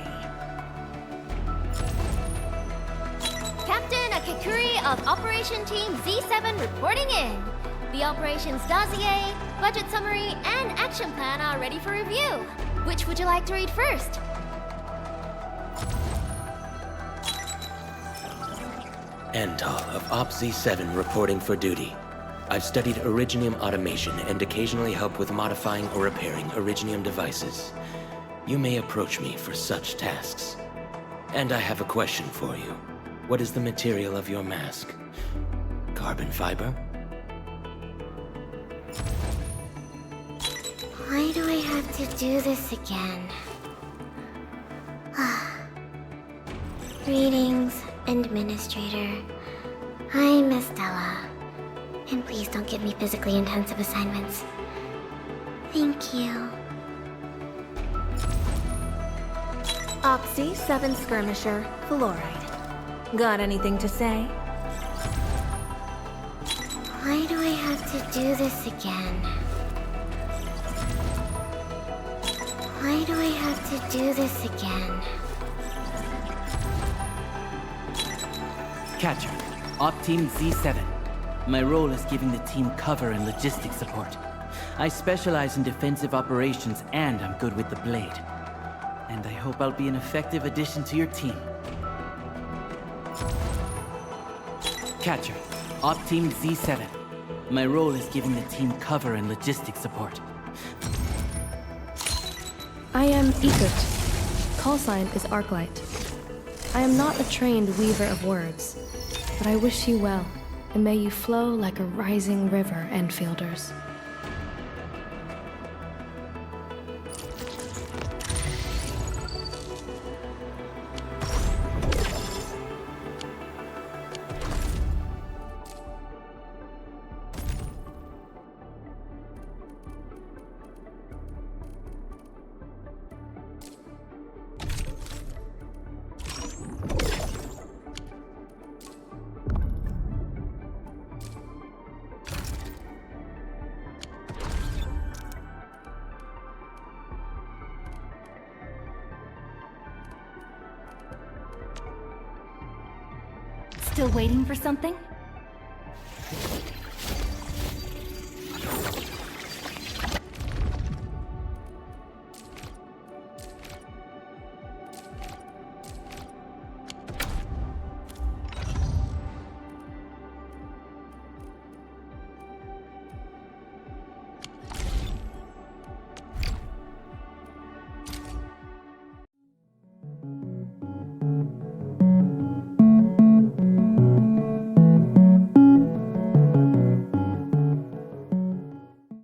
Captain Akikuri of Operation Team Z7 reporting in. The operations dossier, budget summary, and action plan are ready for review. Which would you like to read first? Antal of Op Z7 reporting for duty. I've studied Originium automation and occasionally help with modifying or repairing Originium devices. You may approach me for such tasks. And I have a question for you. What is the material of your mask? Carbon fiber? Why do I have to do this again? Greetings, Administrator. I'm Estella. And please don't give me physically intensive assignments. Thank you. Oxy 7 Skirmisher, Fluoride. Got anything to say? Why do I have to do this again? Why do I have to do this again? Catcher, Op Team Z7. My role is giving the team cover and logistics support. I specialize in defensive operations and I'm good with the blade. And I hope I'll be an effective addition to your team. Catcher, Op Team Z7. My role is giving the team cover and logistics support. I am Ikut. Call sign is Arklight. I am not a trained weaver of words, but I wish you well, and may you flow like a rising river, Enfielders. Still waiting for something?